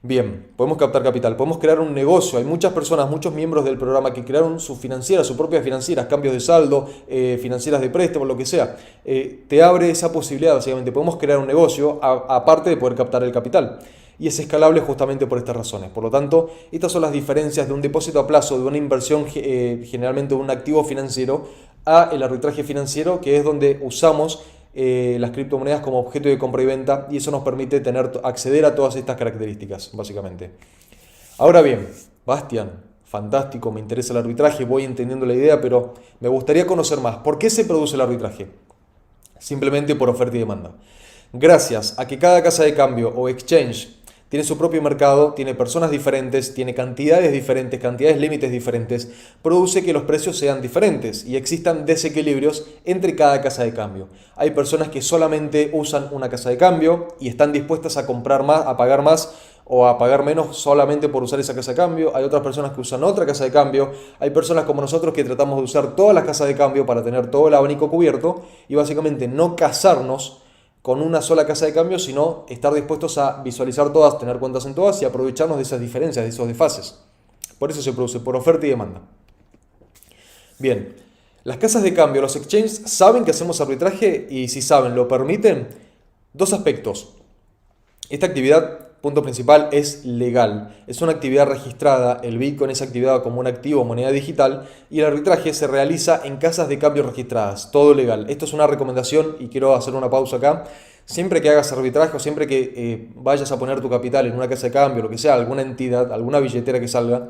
Speaker 7: Bien, podemos captar capital, podemos crear un negocio. Hay muchas personas, muchos miembros del programa que crearon su financiera, su propia financiera, cambios de saldo, financieras de préstamo, lo que sea. Te abre esa posibilidad, básicamente. Podemos crear un negocio aparte de poder captar el capital. Y es escalable justamente por estas razones. Por lo tanto, estas son las diferencias de un depósito a plazo, de una inversión generalmente de un activo financiero, a el arbitraje financiero, que es donde usamos las criptomonedas como objeto de compra y venta, y eso nos permite acceder a todas estas características, básicamente. Ahora bien, Bastián, fantástico, me interesa el arbitraje, voy entendiendo la idea, pero me gustaría conocer más. ¿Por qué se produce el arbitraje? Simplemente por oferta y demanda. Gracias a que cada casa de cambio o exchange tiene su propio mercado, tiene personas diferentes, tiene cantidades diferentes, cantidades límites diferentes, produce que los precios sean diferentes y existan desequilibrios entre cada casa de cambio. Hay personas que solamente usan una casa de cambio y están dispuestas a comprar más, a pagar más o a pagar menos solamente por usar esa casa de cambio. Hay otras personas que usan otra casa de cambio. Hay personas como nosotros que tratamos de usar todas las casas de cambio para tener todo el abanico cubierto y básicamente no casarnos con una sola casa de cambio, sino estar dispuestos a visualizar todas, tener cuentas en todas y aprovecharnos de esas diferencias, de esos desfases. Por eso se produce, por oferta y demanda. Bien, las casas de cambio, los exchanges, ¿saben que hacemos arbitraje? Y si saben, ¿lo permiten? Dos aspectos. Esta actividad, punto principal, es legal. Es una actividad registrada, el Bitcoin es activado como un activo, moneda digital, y el arbitraje se realiza en casas de cambio registradas, todo legal. Esto es una recomendación y quiero hacer una pausa acá. Siempre que hagas arbitraje o siempre que vayas a poner tu capital en una casa de cambio, lo que sea, alguna entidad, alguna billetera que salga,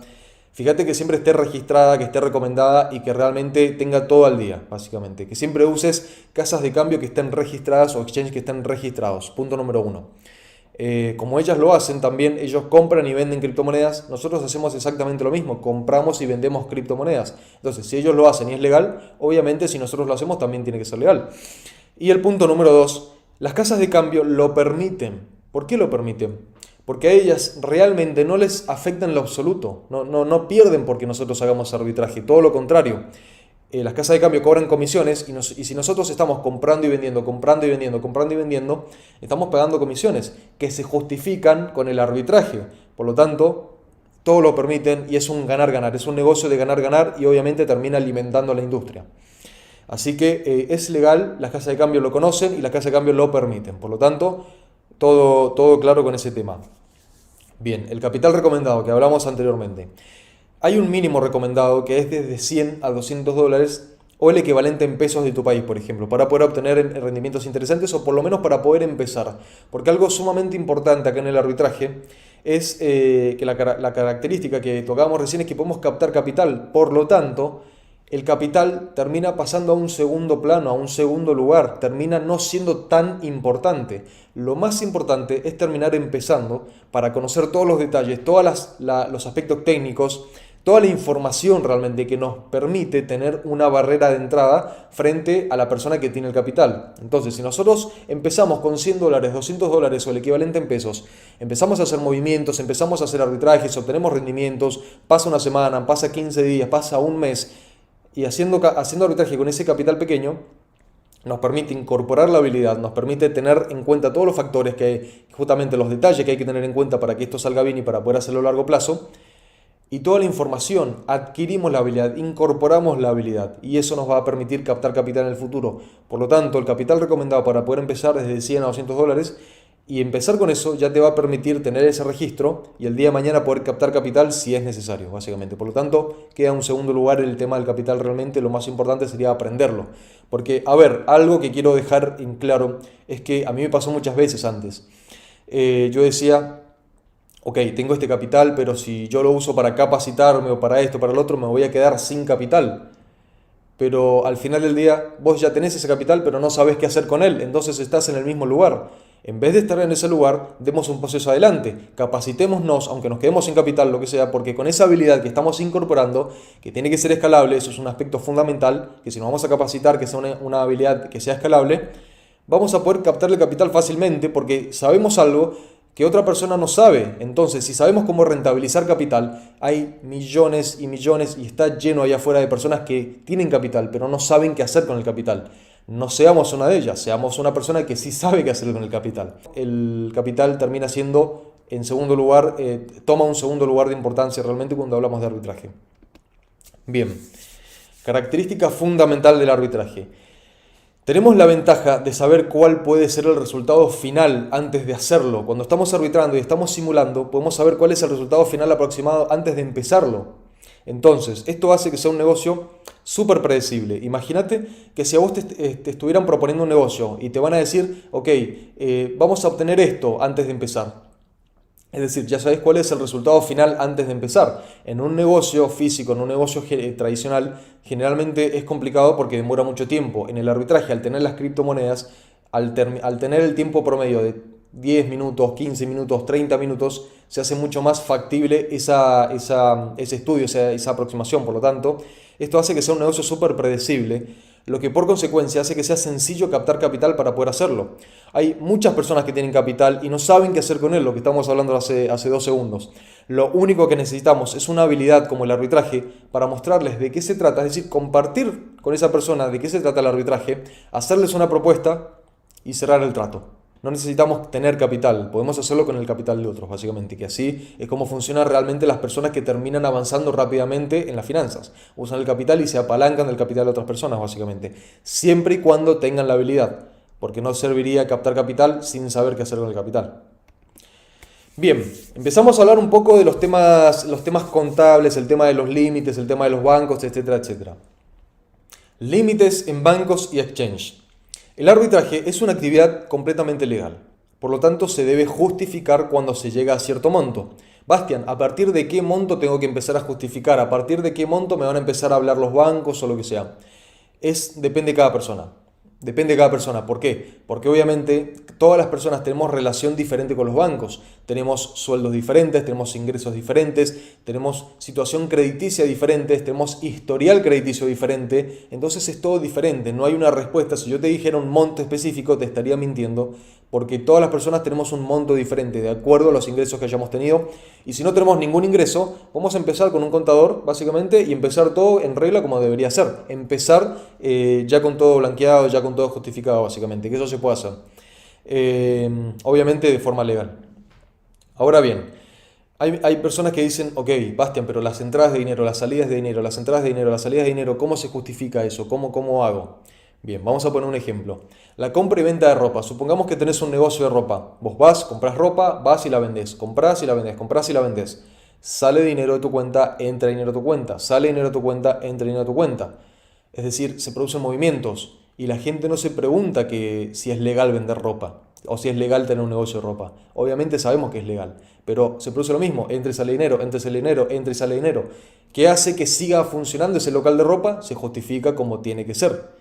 Speaker 7: fíjate que siempre esté registrada, que esté recomendada y que realmente tenga todo al día, básicamente. Que siempre uses casas de cambio que estén registradas o exchanges que estén registrados. Punto número 1. Como ellas lo hacen también, ellos compran y venden criptomonedas, nosotros hacemos exactamente lo mismo, compramos y vendemos criptomonedas. Entonces, si ellos lo hacen y es legal, obviamente si nosotros lo hacemos también tiene que ser legal. Y el punto número 2, las casas de cambio lo permiten. ¿Por qué lo permiten? Porque a ellas realmente no les afecta en lo absoluto, no pierden porque nosotros hagamos arbitraje, todo lo contrario. Las casas de cambio cobran comisiones y si nosotros estamos comprando y vendiendo, estamos pagando comisiones que se justifican con el arbitraje. Por lo tanto, todo lo permiten y es un ganar-ganar, es un negocio de ganar-ganar y obviamente termina alimentando a la industria. Así que es legal, las casas de cambio lo conocen y las casas de cambio lo permiten. Por lo tanto, todo claro con ese tema. Bien, el capital recomendado que hablamos anteriormente. Hay un mínimo recomendado que es desde $100 a $200 o el equivalente en pesos de tu país, por ejemplo, para poder obtener rendimientos interesantes o por lo menos para poder empezar. Porque algo sumamente importante acá en el arbitraje es que la característica que tocábamos recién es que podemos captar capital. Por lo tanto, el capital termina pasando a un segundo plano, a un segundo lugar, termina no siendo tan importante. Lo más importante es terminar empezando para conocer todos los detalles, todos los aspectos técnicos, toda la información realmente que nos permite tener una barrera de entrada frente a la persona que tiene el capital. Entonces, si nosotros empezamos con $100, $200 o el equivalente en pesos, empezamos a hacer movimientos, empezamos a hacer arbitrajes, obtenemos rendimientos, pasa una semana, pasa 15 días, pasa un mes, y haciendo arbitraje con ese capital pequeño, nos permite incorporar la habilidad, nos permite tener en cuenta todos los factores, justamente los detalles que hay que tener en cuenta para que esto salga bien y para poder hacerlo a largo plazo. Y toda la información, adquirimos la habilidad, incorporamos la habilidad y eso nos va a permitir captar capital en el futuro. Por lo tanto, el capital recomendado para poder empezar es de $100 a $200 y empezar con eso ya te va a permitir tener ese registro y el día de mañana poder captar capital si es necesario, básicamente. Por lo tanto, queda en segundo lugar el tema del capital. Realmente lo más importante sería aprenderlo. Porque, a ver, algo que quiero dejar en claro es que a mí me pasó muchas veces antes. Yo decía, ok, tengo este capital, pero si yo lo uso para capacitarme o para esto, para el otro, me voy a quedar sin capital. Pero al final del día, vos ya tenés ese capital, pero no sabés qué hacer con él, entonces estás en el mismo lugar. En vez de estar en ese lugar, demos un proceso adelante, capacitémonos, aunque nos quedemos sin capital, lo que sea, porque con esa habilidad que estamos incorporando, que tiene que ser escalable, eso es un aspecto fundamental, que si nos vamos a capacitar, que sea una habilidad que sea escalable, vamos a poder captar el capital fácilmente porque sabemos algo que otra persona no sabe. Entonces, si sabemos cómo rentabilizar capital, hay millones y millones y está lleno allá afuera de personas que tienen capital, pero no saben qué hacer con el capital. No seamos una de ellas, seamos una persona que sí sabe qué hacer con el capital. El capital termina siendo, en segundo lugar, toma un segundo lugar de importancia realmente cuando hablamos de arbitraje. Bien, característica fundamental del arbitraje. Tenemos la ventaja de saber cuál puede ser el resultado final antes de hacerlo. Cuando estamos arbitrando y estamos simulando, podemos saber cuál es el resultado final aproximado antes de empezarlo. Entonces, esto hace que sea un negocio súper predecible. Imagínate que si a vos te estuvieran proponiendo un negocio y te van a decir, ok, vamos a obtener esto antes de empezar. Es decir, ya sabes cuál es el resultado final antes de empezar. En un negocio físico, en un negocio tradicional, generalmente es complicado porque demora mucho tiempo. En el arbitraje, al tener las criptomonedas, al tener el tiempo promedio de 10 minutos, 15 minutos, 30 minutos, se hace mucho más factible ese estudio, esa aproximación. Por lo tanto, esto hace que sea un negocio súper predecible, lo que por consecuencia hace que sea sencillo captar capital para poder hacerlo. Hay muchas personas que tienen capital y no saben qué hacer con él, lo que estamos hablando hace 2 segundos. Lo único que necesitamos es una habilidad como el arbitraje para mostrarles de qué se trata, es decir, compartir con esa persona de qué se trata el arbitraje, hacerles una propuesta y cerrar el trato. No necesitamos tener capital, podemos hacerlo con el capital de otros, básicamente, que así es como funcionan realmente las personas que terminan avanzando rápidamente en las finanzas. Usan el capital y se apalancan del capital de otras personas, básicamente, siempre y cuando tengan la habilidad, porque no serviría captar capital sin saber qué hacer con el capital. Bien, empezamos a hablar un poco de los temas contables, el tema de los límites, el tema de los bancos, etcétera, etcétera. Límites en bancos y exchange. El arbitraje es una actividad completamente legal, por lo tanto se debe justificar cuando se llega a cierto monto. Bastian, ¿a partir de qué monto tengo que empezar a justificar? ¿A partir de qué monto me van a empezar a hablar los bancos o lo que sea? Depende de cada persona. Depende de cada persona. ¿Por qué? Porque obviamente todas las personas tenemos relación diferente con los bancos. Tenemos sueldos diferentes, tenemos ingresos diferentes, tenemos situación crediticia diferente, tenemos historial crediticio diferente. Entonces es todo diferente. No hay una respuesta. Si yo te dijera un monto específico, te estaría mintiendo. Porque todas las personas tenemos un monto diferente de acuerdo a los ingresos que hayamos tenido. Y si no tenemos ningún ingreso, vamos a empezar con un contador, básicamente, y empezar todo en regla como debería ser. Empezar ya con todo blanqueado, ya con todo justificado, básicamente, que eso se puede hacer. Obviamente de forma legal. Ahora bien, hay personas que dicen, ok, Bastian, pero las entradas de dinero, las salidas de dinero, las entradas de dinero, las salidas de dinero, ¿cómo se justifica eso? ¿Cómo hago? Bien, vamos a poner un ejemplo. La compra y venta de ropa. Supongamos que tenés un negocio de ropa. Vos vas, compras ropa, vas y la vendés. Comprás y la vendés, comprás y la vendés. Sale dinero de tu cuenta, entra dinero a tu cuenta. Sale dinero de tu cuenta, entra dinero a tu cuenta. Es decir, se producen movimientos y la gente no se pregunta que si es legal vender ropa o si es legal tener un negocio de ropa. Obviamente sabemos que es legal, pero se produce lo mismo, entra y sale dinero, entra y sale dinero, entra y sale dinero. ¿Qué hace que siga funcionando ese local de ropa? Se justifica como tiene que ser.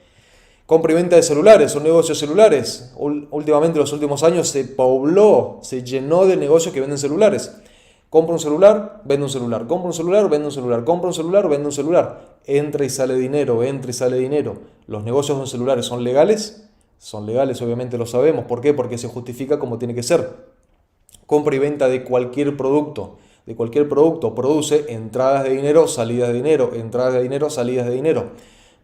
Speaker 7: Compra y venta de celulares, son negocios celulares. Últimamente, en los últimos años, se pobló, se llenó de negocios que venden celulares. Compra un celular, vende un celular. Compra un celular, vende un celular. Compra un celular, vende un celular. Entra y sale dinero, entra y sale dinero. ¿Los negocios de celulares son legales? Son legales, obviamente lo sabemos. ¿Por qué? Porque se justifica como tiene que ser. Compra y venta de cualquier producto. De cualquier producto produce entradas de dinero, salidas de dinero, entradas de dinero, salidas de dinero.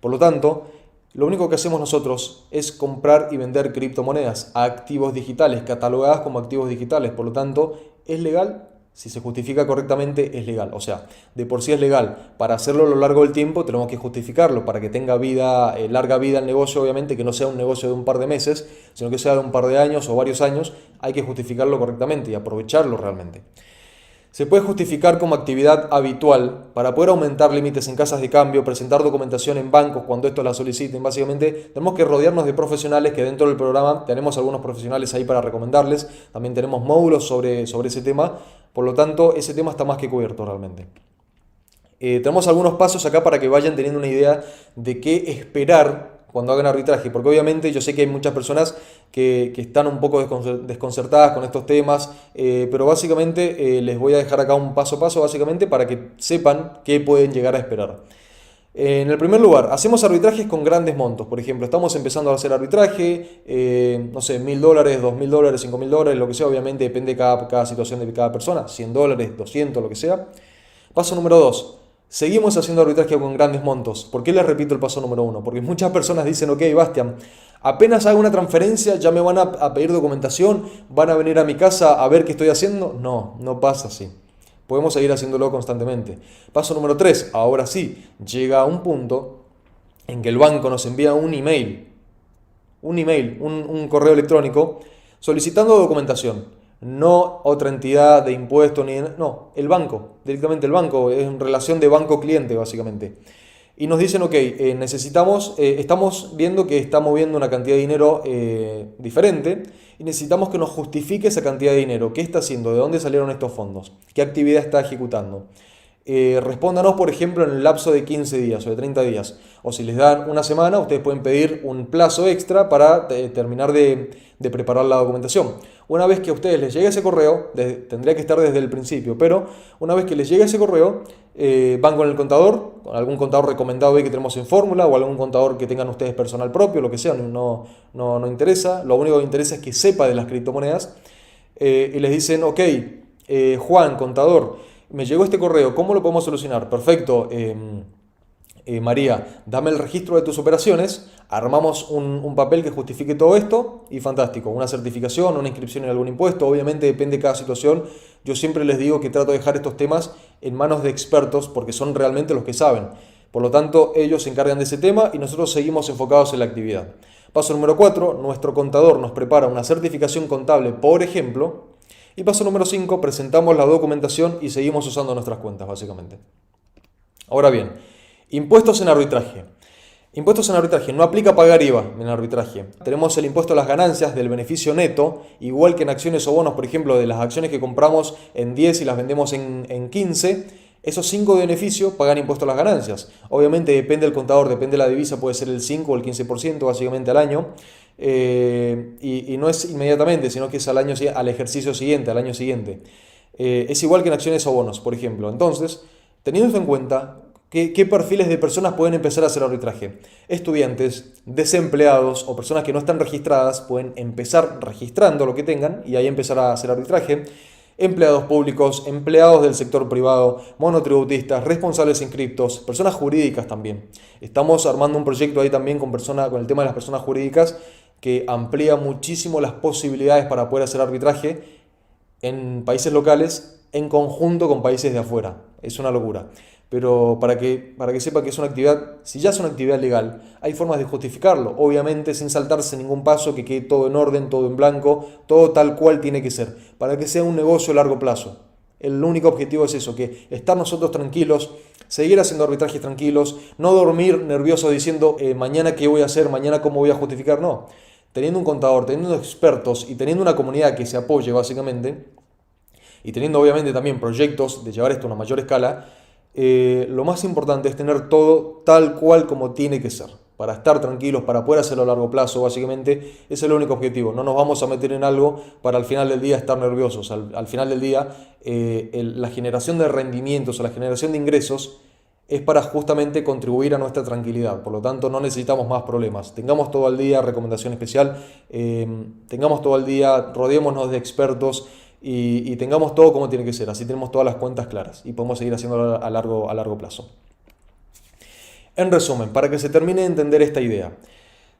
Speaker 7: Por lo tanto, lo único que hacemos nosotros es comprar y vender criptomonedas, activos digitales, catalogadas como activos digitales. Por lo tanto, ¿es legal? Si se justifica correctamente, es legal. O sea, de por sí es legal. Para hacerlo a lo largo del tiempo tenemos que justificarlo para que tenga vida, larga vida el negocio, obviamente, que no sea un negocio de un par de meses, sino que sea de un par de años o varios años. Hay que justificarlo correctamente y aprovecharlo realmente. Se puede justificar como actividad habitual para poder aumentar límites en casas de cambio, presentar documentación en bancos cuando esto la soliciten. Básicamente tenemos que rodearnos de profesionales, que dentro del programa tenemos algunos profesionales ahí para recomendarles. También tenemos módulos sobre ese tema. Por lo tanto, ese tema está más que cubierto realmente. Tenemos algunos pasos acá para que vayan teniendo una idea de qué esperar cuando hagan arbitraje, porque obviamente yo sé que hay muchas personas que están un poco desconcertadas con estos temas, pero básicamente les voy a dejar acá un paso a paso básicamente para que sepan qué pueden llegar a esperar. En el primer lugar, hacemos arbitrajes con grandes montos. Por ejemplo, estamos empezando a hacer arbitraje, no sé, $1.000, $2.000, $5.000, lo que sea. Obviamente depende de cada situación de cada persona, $100, 200, lo que sea. Paso número 2. Seguimos haciendo arbitraje con grandes montos. ¿Por qué les repito el paso número 1? Porque muchas personas dicen, ok, Bastian, apenas hago una transferencia ya me van a pedir documentación, van a venir a mi casa a ver qué estoy haciendo. No, no pasa así. Podemos seguir haciéndolo constantemente. Paso número 3, ahora sí, llega un punto en que el banco nos envía un email, un correo electrónico solicitando documentación. No otra entidad de impuestos, no, el banco, directamente el banco, es en relación de banco-cliente básicamente. Y nos dicen, ok, estamos viendo que está moviendo una cantidad de dinero diferente y necesitamos que nos justifique esa cantidad de dinero. ¿Qué está haciendo? ¿De dónde salieron estos fondos? ¿Qué actividad está ejecutando? Respóndanos, por ejemplo, en el lapso de 15 días o de 30 días. O si les dan una semana, ustedes pueden pedir un plazo extra para terminar de preparar la documentación. Una vez que a ustedes les llegue ese correo, tendría que estar desde el principio, pero una vez que les llegue ese correo, van con el contador, con algún contador recomendado ahí que tenemos en Fórmula o algún contador que tengan ustedes personal propio, lo que sea, no interesa. Lo único que interesa es que sepa de las criptomonedas y les dicen, ok, Juan, contador, me llegó este correo, ¿cómo lo podemos solucionar? Perfecto, María, dame el registro de tus operaciones, armamos un papel que justifique todo esto y fantástico, una certificación, una inscripción en algún impuesto, obviamente depende de cada situación. Yo siempre les digo que trato de dejar estos temas en manos de expertos porque son realmente los que saben. Por lo tanto, ellos se encargan de ese tema y nosotros seguimos enfocados en la actividad. Paso número 4, nuestro contador nos prepara una certificación contable, por ejemplo. Y paso número 5, presentamos la documentación y seguimos usando nuestras cuentas, básicamente. Ahora bien, impuestos en arbitraje. Impuestos en arbitraje. No aplica pagar IVA en arbitraje. Tenemos el impuesto a las ganancias del beneficio neto, igual que en acciones o bonos, por ejemplo, de las acciones que compramos en 10 y las vendemos en 15. Esos 5 de beneficio pagan impuesto a las ganancias. Obviamente depende del contador, depende de la divisa, puede ser el 5 o el 15% básicamente al año. Y no es inmediatamente, sino que es al ejercicio siguiente, al año siguiente. Es igual que en acciones o bonos, por ejemplo. Entonces, teniendo en cuenta qué perfiles de personas pueden empezar a hacer arbitraje. Estudiantes, desempleados o personas que no están registradas pueden empezar registrando lo que tengan y ahí empezar a hacer arbitraje. Empleados públicos, empleados del sector privado, monotributistas, responsables inscriptos, personas jurídicas también. Estamos armando un proyecto ahí también con el tema de las personas jurídicas que amplía muchísimo las posibilidades para poder hacer arbitraje en países locales en conjunto con países de afuera. Es una locura. Pero para que sepa que es una actividad, si ya es una actividad legal, hay formas de justificarlo, obviamente sin saltarse ningún paso, que quede todo en orden, todo en blanco, todo tal cual tiene que ser, para que sea un negocio a largo plazo. El único objetivo es eso, que estar nosotros tranquilos, seguir haciendo arbitrajes tranquilos, no dormir nerviosos diciendo mañana qué voy a hacer, mañana cómo voy a justificar, no. Teniendo un contador, teniendo expertos y teniendo una comunidad que se apoye básicamente, y teniendo obviamente también proyectos de llevar esto a una mayor escala, lo más importante es tener todo tal cual como tiene que ser. Para estar tranquilos, para poder hacerlo a largo plazo, básicamente, ese es el único objetivo. No nos vamos a meter en algo para al final del día estar nerviosos. Al final del día, la generación de rendimientos o la generación de ingresos es para justamente contribuir a nuestra tranquilidad. Por lo tanto, no necesitamos más problemas. Tengamos todo el día, recomendación especial, tengamos todo el día, rodeémonos de expertos y tengamos todo como tiene que ser. Así tenemos todas las cuentas claras y podemos seguir haciéndolo a largo plazo. En resumen, para que se termine de entender esta idea,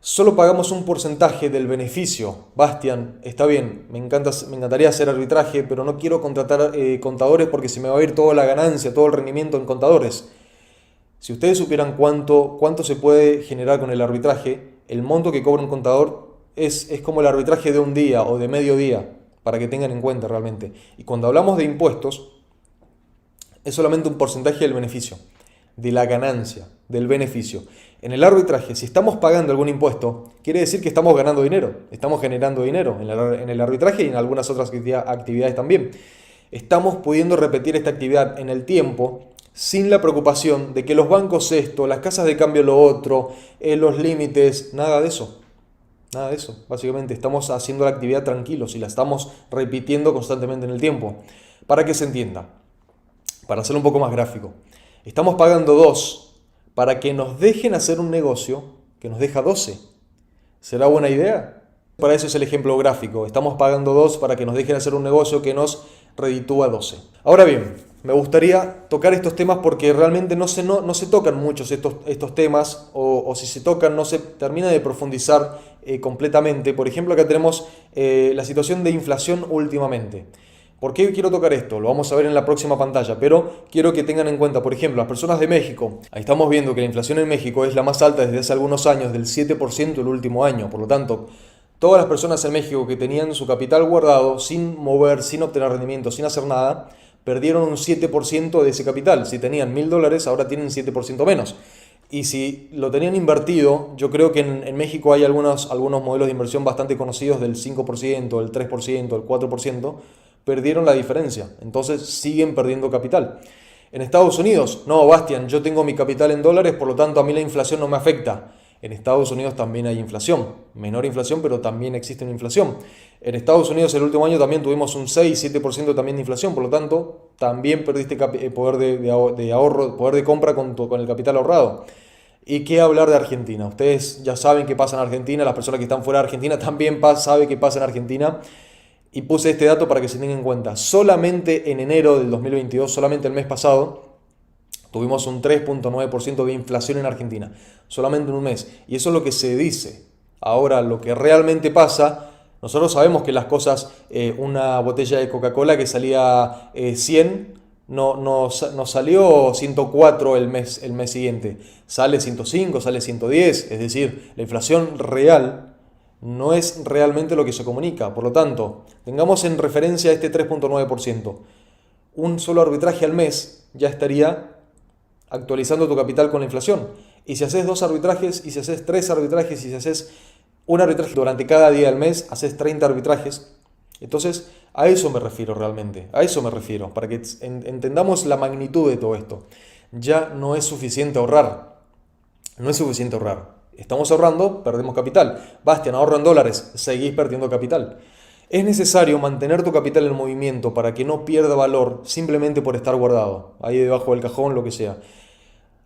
Speaker 7: solo pagamos un porcentaje del beneficio. Bastian, está bien, me encantaría hacer arbitraje, pero no quiero contratar contadores porque se me va a ir toda la ganancia, todo el rendimiento en contadores. Si ustedes supieran cuánto se puede generar con el arbitraje, el monto que cobra un contador es como el arbitraje de un día o de medio día, para que tengan en cuenta realmente. Y cuando hablamos de impuestos, es solamente un porcentaje del beneficio, de la ganancia, del beneficio. En el arbitraje, si estamos pagando algún impuesto, quiere decir que estamos ganando dinero, estamos generando dinero en el arbitraje y en algunas otras actividades también. Estamos pudiendo repetir esta actividad en el tiempo sin la preocupación de que los bancos esto, las casas de cambio lo otro, los límites, nada de eso. Nada de eso. Básicamente estamos haciendo la actividad tranquilos y la estamos repitiendo constantemente en el tiempo. Para que se entienda, para hacerlo un poco más gráfico. Estamos pagando 2 para que nos dejen hacer un negocio que nos deja 12. ¿Será buena idea? Para eso es el ejemplo gráfico. Estamos pagando 2 para que nos dejen hacer un negocio que nos reditúa 12. Ahora bien, me gustaría tocar estos temas porque realmente no se tocan muchos estos temas o si se tocan no se termina de profundizar completamente. Por ejemplo, acá tenemos la situación de inflación últimamente. ¿Por qué quiero tocar esto? Lo vamos a ver en la próxima pantalla, pero quiero que tengan en cuenta, por ejemplo, las personas de México. Ahí estamos viendo que la inflación en México es la más alta desde hace algunos años, del 7% el último año. Por lo tanto, todas las personas en México que tenían su capital guardado sin mover, sin obtener rendimiento, sin hacer nada, perdieron un 7% de ese capital. Si tenían $1.000, ahora tienen 7% menos. Y si lo tenían invertido, yo creo que en México hay algunos modelos de inversión bastante conocidos del 5%, el 3%, el 4%, perdieron la diferencia. Entonces siguen perdiendo capital. En Estados Unidos, no, Bastian, yo tengo mi capital en dólares, por lo tanto a mí la inflación no me afecta. En Estados Unidos también hay inflación, menor inflación, pero también existe una inflación. En Estados Unidos el último año también tuvimos un 6-7% también de inflación, por lo tanto también perdiste poder de ahorro, poder de compra con el capital ahorrado. ¿Y qué hablar de Argentina? Ustedes ya saben qué pasa en Argentina, las personas que están fuera de Argentina también saben qué pasa en Argentina. Y puse este dato para que se tengan en cuenta. Solamente en enero del 2022, solamente el mes pasado, tuvimos un 3.9% de inflación en Argentina. Solamente en un mes. Y eso es lo que se dice. Ahora, lo que realmente pasa, nosotros sabemos que las cosas, una botella de Coca-Cola que salía 100, no salió 104 el mes siguiente. Sale 105, sale 110. Es decir, la inflación real no es realmente lo que se comunica. Por lo tanto, tengamos en referencia este 3.9%. Un solo arbitraje al mes ya estaría actualizando tu capital con la inflación. Y si haces 2 arbitrajes, y si haces 3 arbitrajes, y si haces un arbitraje durante cada día del mes, haces 30 arbitrajes. Entonces, a eso me refiero realmente. A eso me refiero, para que entendamos la magnitud de todo esto. Ya no es suficiente ahorrar. No es suficiente ahorrar. Estamos ahorrando, perdemos capital. Bastian, ahorro en dólares, seguís perdiendo capital. Es necesario mantener tu capital en movimiento para que no pierda valor simplemente por estar guardado, ahí debajo del cajón, lo que sea.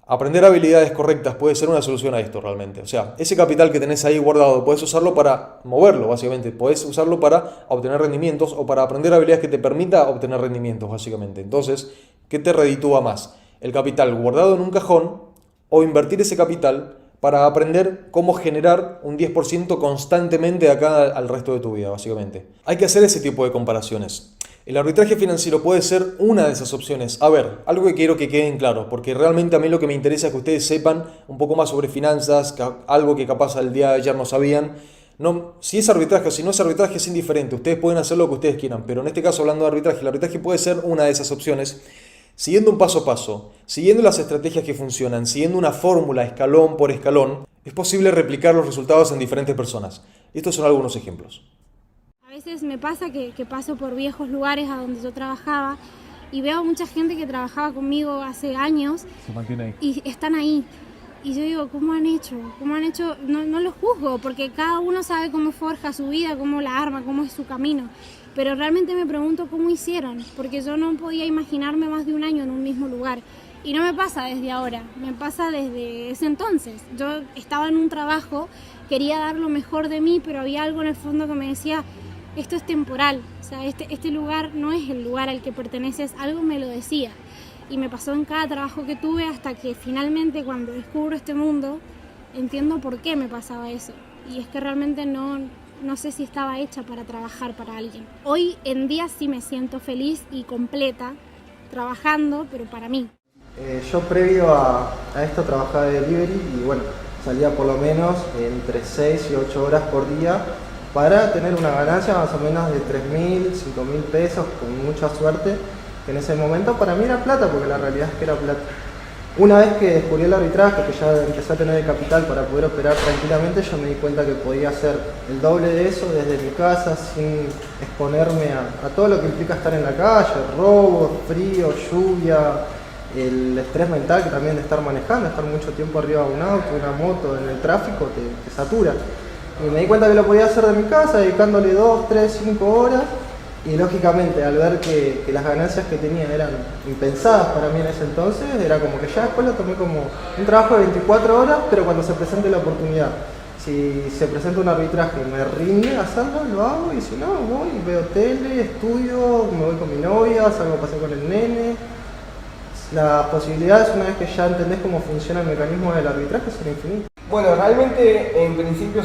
Speaker 7: Aprender habilidades correctas puede ser una solución a esto realmente. O sea, ese capital que tenés ahí guardado, puedes usarlo para moverlo, básicamente. Puedes usarlo para obtener rendimientos o para aprender habilidades que te permita obtener rendimientos, básicamente. Entonces, ¿qué te reditúa más? ¿El capital guardado en un cajón o invertir ese capital para aprender cómo generar un 10% constantemente de acá al resto de tu vida, básicamente? Hay que hacer ese tipo de comparaciones. El arbitraje financiero puede ser una de esas opciones. A ver, algo que quiero que queden claro, porque realmente a mí lo que me interesa es que ustedes sepan un poco más sobre finanzas, algo que capaz al día de ayer no sabían. No, si es arbitraje o si no es arbitraje es indiferente, ustedes pueden hacer lo que ustedes quieran, pero en este caso hablando de arbitraje, el arbitraje puede ser una de esas opciones, siguiendo un paso a paso, siguiendo las estrategias que funcionan, siguiendo una fórmula escalón por escalón, es posible replicar los resultados en diferentes personas. Estos son algunos ejemplos.
Speaker 6: A veces me pasa que paso por viejos lugares a donde yo trabajaba y veo a mucha gente que trabajaba conmigo hace años y están ahí. Y yo digo, ¿cómo han hecho? ¿Cómo han hecho? No los juzgo, porque cada uno sabe cómo forja su vida, cómo la arma, cómo es su camino. Pero realmente me pregunto cómo hicieron, porque yo no podía imaginarme más de un año en un mismo lugar. Y no me pasa desde ahora, me pasa desde ese entonces. Yo estaba en un trabajo, quería dar lo mejor de mí, pero había algo en el fondo que me decía, esto es temporal, o sea, este lugar no es el lugar al que perteneces, algo me lo decía. Y me pasó en cada trabajo que tuve hasta que finalmente cuando descubro este mundo entiendo por qué me pasaba eso. Y es que realmente no sé si estaba hecha para trabajar para alguien. Hoy en día sí me siento feliz y completa trabajando, pero para mí.
Speaker 2: Yo previo a esto trabajaba de delivery y bueno, salía por lo menos entre 6 y 8 horas por día para tener una ganancia más o menos de 3.000, 5.000 pesos con mucha suerte. Que en ese momento para mí era plata, porque la realidad es que era plata. Una vez que descubrí el arbitraje, que ya empecé a tener el capital para poder operar tranquilamente, yo me di cuenta que podía hacer el doble de eso desde mi casa, sin exponerme a todo lo que implica estar en la calle, robos, frío, lluvia, el estrés mental que también de estar manejando, estar mucho tiempo arriba de un auto, una moto, en el tráfico, te satura. Y me di cuenta que lo podía hacer de mi casa, dedicándole 2, 3, 5 horas. Y lógicamente al ver que las ganancias que tenía eran impensadas para mí en ese entonces, era como que ya después lo tomé como un trabajo de 24 horas, pero cuando se presente la oportunidad. Si se presenta un arbitraje y me rinde hacerlo, lo hago, y si no, voy, veo tele, estudio, me voy con mi novia, salgo a pasear con el nene. Las posibilidades, una vez que ya entendés cómo funciona el mecanismo del arbitraje, son infinitas.
Speaker 8: Bueno, realmente en principio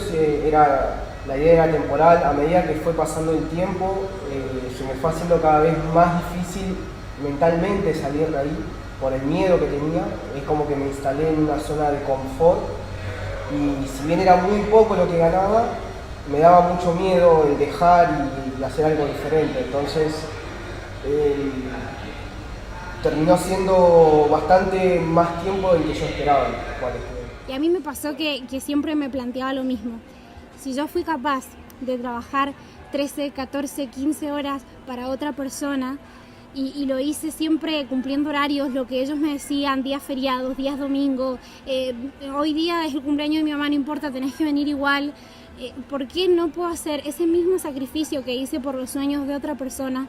Speaker 8: la idea era temporal. A medida que fue pasando el tiempo, se me fue haciendo cada vez más difícil mentalmente salir de ahí por el miedo que tenía. Es como que me instalé en una zona de confort y si bien era muy poco lo que ganaba, me daba mucho miedo el dejar y hacer algo diferente. Entonces terminó siendo bastante más tiempo del que yo esperaba.
Speaker 6: Y a mí me pasó que siempre me planteaba lo mismo. Si yo fui capaz de trabajar 13, 14, 15 horas para otra persona y lo hice siempre cumpliendo horarios, lo que ellos me decían, días feriados, días domingos, hoy día es el cumpleaños de mi mamá, no importa, tenés que venir igual, ¿por qué no puedo hacer ese mismo sacrificio que hice por los sueños de otra persona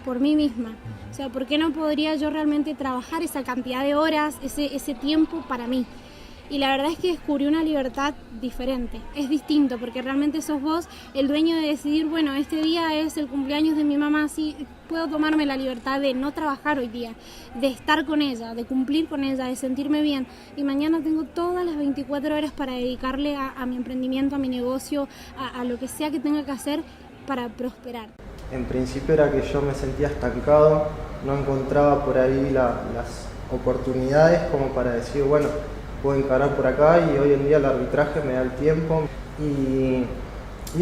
Speaker 6: por mí misma? O sea, ¿por qué no podría yo realmente trabajar esa cantidad de horas, ese tiempo para mí? Y la verdad es que descubrí una libertad diferente, es distinto, porque realmente sos vos el dueño de decidir, bueno, este día es el cumpleaños de mi mamá, sí, puedo tomarme la libertad de no trabajar hoy día, de estar con ella, de cumplir con ella, de sentirme bien, y mañana tengo todas las 24 horas para dedicarle a mi emprendimiento, a mi negocio, a lo que sea que tenga que hacer para prosperar.
Speaker 2: En principio era que yo me sentía estancado, no encontraba por ahí las oportunidades como para decir, bueno, puedo encarar por acá, y hoy en día el arbitraje me da el tiempo y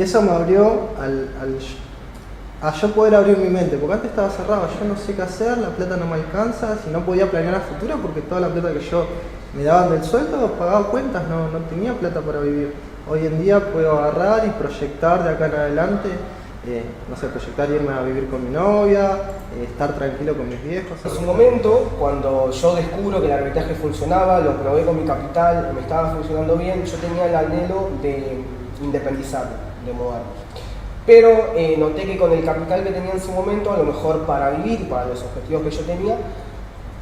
Speaker 2: eso me abrió a yo poder abrir mi mente, porque antes estaba cerrado, yo no sé qué hacer, la plata no me alcanza, si no podía planear a futuro porque toda la plata que yo me daban del sueldo pagaba cuentas, no tenía plata para vivir. Hoy en día puedo agarrar y proyectar de acá en adelante, no sé, proyectar irme a vivir con mi novia, estar tranquilo con mis viejos.
Speaker 8: En su momento, cuando yo descubro que el arbitraje funcionaba, lo probé con mi capital, me estaba funcionando bien, yo tenía el anhelo de independizarme, de mudarme. Pero noté que con el capital que tenía en su momento, a lo mejor para vivir, para los objetivos que yo tenía,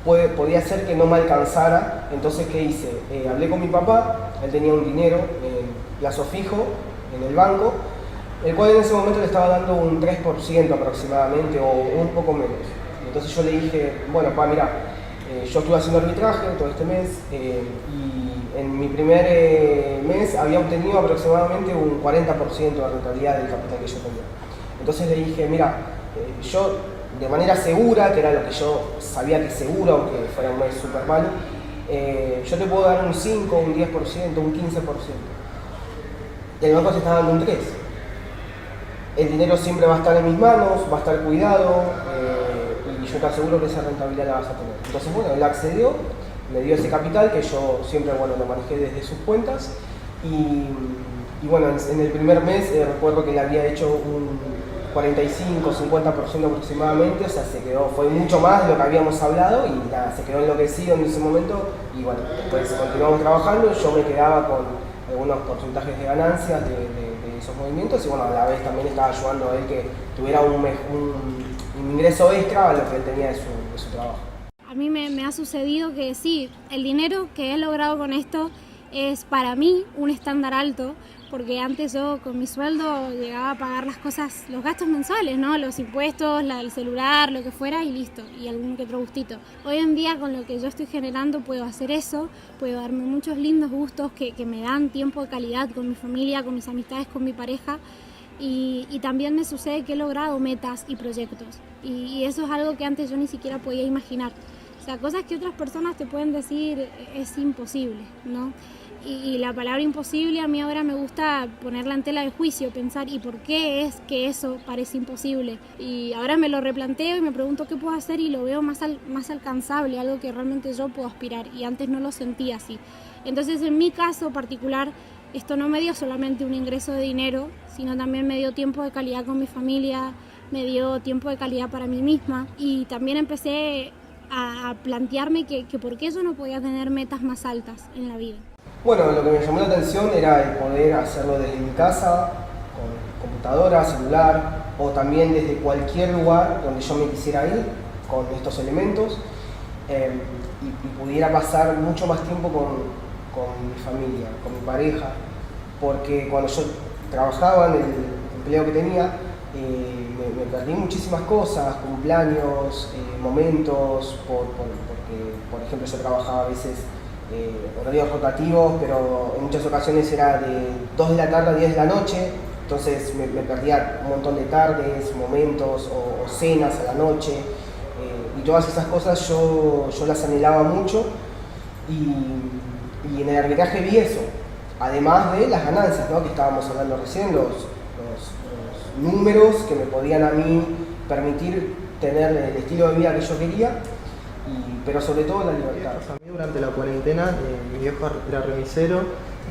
Speaker 8: podía ser que no me alcanzara. Entonces, ¿qué hice? Hablé con mi papá, él tenía un dinero en plazo fijo en el banco, el cual en ese momento le estaba dando un 3% aproximadamente, o un poco menos. Entonces yo le dije, bueno, pa, mira, yo estuve haciendo arbitraje todo este mes, y en mi primer mes había obtenido aproximadamente un 40% de rentabilidad del capital que yo tenía. Entonces le dije, mira, yo de manera segura, que era lo que yo sabía que seguro, aunque fuera un mes súper malo, yo te puedo dar un 5, un 10%, un 15%. y el banco se está dando un 3. El dinero siempre va a estar en mis manos, va a estar cuidado, y yo te aseguro que esa rentabilidad la vas a tener. Entonces, bueno, él accedió, me dio ese capital que yo siempre, bueno, lo manejé desde sus cuentas, y bueno, en el primer mes recuerdo que le había hecho un 45-50% aproximadamente, o sea, se quedó, fue mucho más de lo que habíamos hablado, y nada, se quedó enloquecido en ese momento, y bueno, después continuamos trabajando, yo me quedaba con algunos porcentajes de ganancias de esos movimientos, y bueno, a la vez también estaba ayudando a él que tuviera un ingreso extra a lo que él tenía de su trabajo.
Speaker 9: A mí me ha sucedido que sí, el dinero que he logrado con esto es para mí un estándar alto, porque antes yo con mi sueldo llegaba a pagar las cosas, los gastos mensuales, ¿no? Los impuestos, el celular, lo que fuera, y listo, y algún que otro gustito. Hoy en día con lo que yo estoy generando puedo hacer eso, puedo darme muchos lindos gustos que me dan tiempo de calidad con mi familia, con mis amistades, con mi pareja, y también me sucede que he logrado metas y proyectos, y eso es algo que antes yo ni siquiera podía imaginar. O sea, cosas que otras personas te pueden decir es imposible, ¿no? Y la palabra imposible a mí ahora me gusta ponerla en tela de juicio, pensar ¿y por qué es que eso parece imposible? Y ahora me lo replanteo y me pregunto qué puedo hacer y lo veo más alcanzable, algo que realmente yo puedo aspirar, y antes no lo sentía así. Entonces en mi caso particular esto no me dio solamente un ingreso de dinero, sino también me dio tiempo de calidad con mi familia, me dio tiempo de calidad para mí misma, y también empecé a plantearme que por qué yo no podía tener metas más altas en la vida.
Speaker 8: Bueno, lo que me llamó la atención era el poder hacerlo desde mi casa, con computadora, celular, o también desde cualquier lugar donde yo me quisiera ir con estos elementos, y pudiera pasar mucho más tiempo con mi familia, con mi pareja, porque cuando yo trabajaba en el empleo que tenía, me perdí muchísimas cosas, cumpleaños, momentos, porque por ejemplo yo trabajaba a veces horarios rotativos, pero en muchas ocasiones era de 2 de la tarde a 10 de la noche, entonces me perdía un montón de tardes, momentos o cenas a la noche, y todas esas cosas yo las anhelaba mucho, y en el arbitraje vi eso, además de las ganancias, ¿no?, que estábamos hablando recién, los números que me podían a mí permitir tener el estilo de vida que yo quería, pero sobre todo la libertad.
Speaker 2: A mí durante la cuarentena mi viejo era remisero,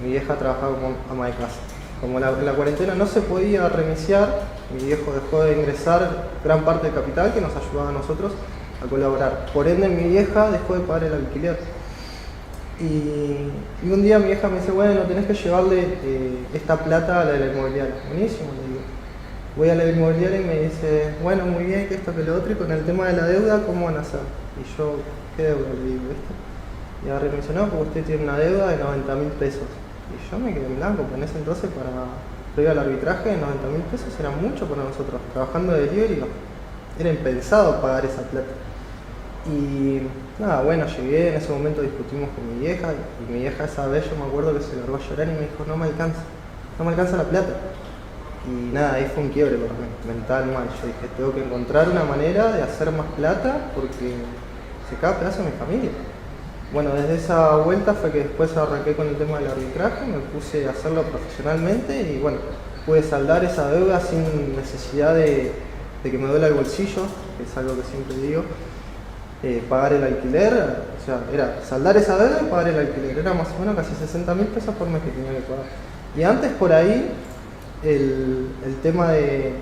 Speaker 2: mi vieja trabajaba como ama de casa. Como en la cuarentena no se podía remisiar, mi viejo dejó de ingresar gran parte del capital que nos ayudaba a nosotros a colaborar. Por ende mi vieja dejó de pagar el alquiler. Y un día mi vieja me dice, bueno, tenés que llevarle esta plata a la de la inmobiliaria. Buenísimo, le digo. Voy a la inmobiliaria y me dice, bueno, muy bien, que esto, que lo otro, y con el tema de la deuda, ¿cómo van a hacer? Y yo, ¿qué deuda? Le digo, ¿viste? Y ahora me dice, no, porque usted tiene una deuda de 90.000 pesos. Y yo me quedé en blanco, porque en ese entonces, previo al arbitraje, 90.000 pesos era mucho para nosotros. Trabajando de delivery, era impensado pagar esa plata. Y nada, bueno, llegué, en ese momento discutimos con mi vieja, y mi vieja esa vez yo me acuerdo que se largó a llorar y me dijo, no me alcanza la plata. Y nada, ahí fue un quiebre para mí, mental mal. Yo dije, tengo que encontrar una manera de hacer más plata porque se cae pedazo de mi familia. Bueno, desde esa vuelta fue que después arranqué con el tema del arbitraje, me puse a hacerlo profesionalmente y bueno, pude saldar esa deuda sin necesidad de que me duela el bolsillo, que es algo que siempre digo. Pagar el alquiler, o sea, era saldar esa deuda y pagar el alquiler. Era más o menos casi 60.000 pesos por mes que tenía que pagar. Y antes por ahí, el tema de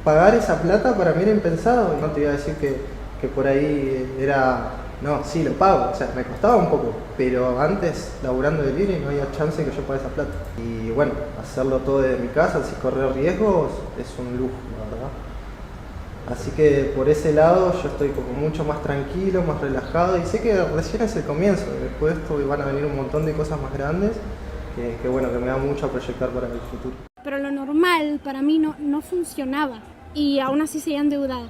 Speaker 2: pagar esa plata para mí era impensado. No te voy a decir que por ahí era, no, sí lo pago, o sea, me costaba un poco, pero antes, laburando de libre, no había chance que yo pague esa plata. Y bueno, hacerlo todo desde mi casa, sin correr riesgos, es un lujo, la verdad. Así que por ese lado yo estoy como mucho más tranquilo, más relajado, y sé que recién es el comienzo, después de esto van a venir un montón de cosas más grandes que bueno, que me da mucho a proyectar para el futuro.
Speaker 9: Pero lo normal para mí no funcionaba, y aún así seguía endeudada.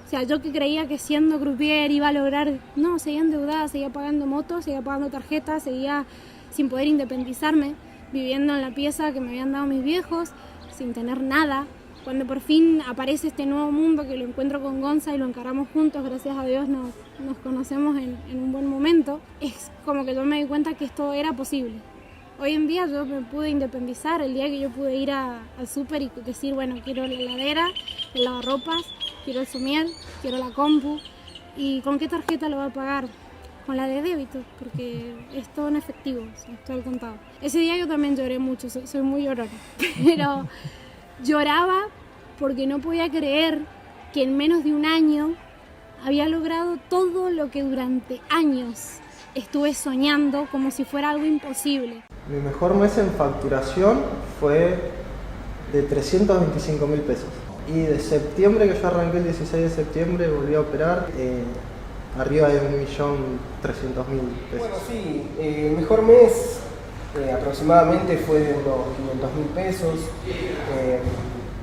Speaker 9: O sea, yo que creía que siendo croupier iba a lograr, no, seguía endeudada, seguía pagando motos, seguía pagando tarjetas, seguía sin poder independizarme, viviendo en la pieza que me habían dado mis viejos, sin tener nada. Cuando por fin aparece este nuevo mundo, que lo encuentro con Gonza y lo encaramos juntos, gracias a Dios nos conocemos en un buen momento, es como que yo me di cuenta que esto era posible. Hoy en día yo me pude independizar el día que yo pude ir al súper y decir, bueno, quiero la heladera, el lavarropas, quiero el somier, quiero la compu. ¿Y con qué tarjeta lo voy a pagar? Con la de débito, porque es todo en efectivo, o sea, todo al contado. Ese día yo también lloré mucho, soy muy llorona, pero lloraba porque no podía creer que en menos de un año había logrado todo lo que durante años estuve soñando como si fuera algo imposible.
Speaker 2: Mi mejor mes en facturación fue de 325.000 pesos. Y de septiembre, que yo arranqué el 16 de septiembre, volví a operar arriba de 1.300.000 pesos.
Speaker 8: Bueno, sí, el mejor mes aproximadamente fue de unos 500.000 pesos.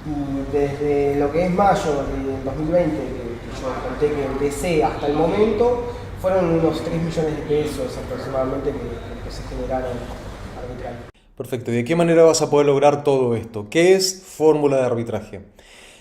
Speaker 8: Y desde lo que es mayo del 2020, que yo conté que empecé hasta el momento, fueron unos 3 millones de pesos aproximadamente que se generaron arbitrariamente.
Speaker 7: Perfecto. ¿Y de qué manera vas a poder lograr todo esto? ¿Qué es fórmula de arbitraje?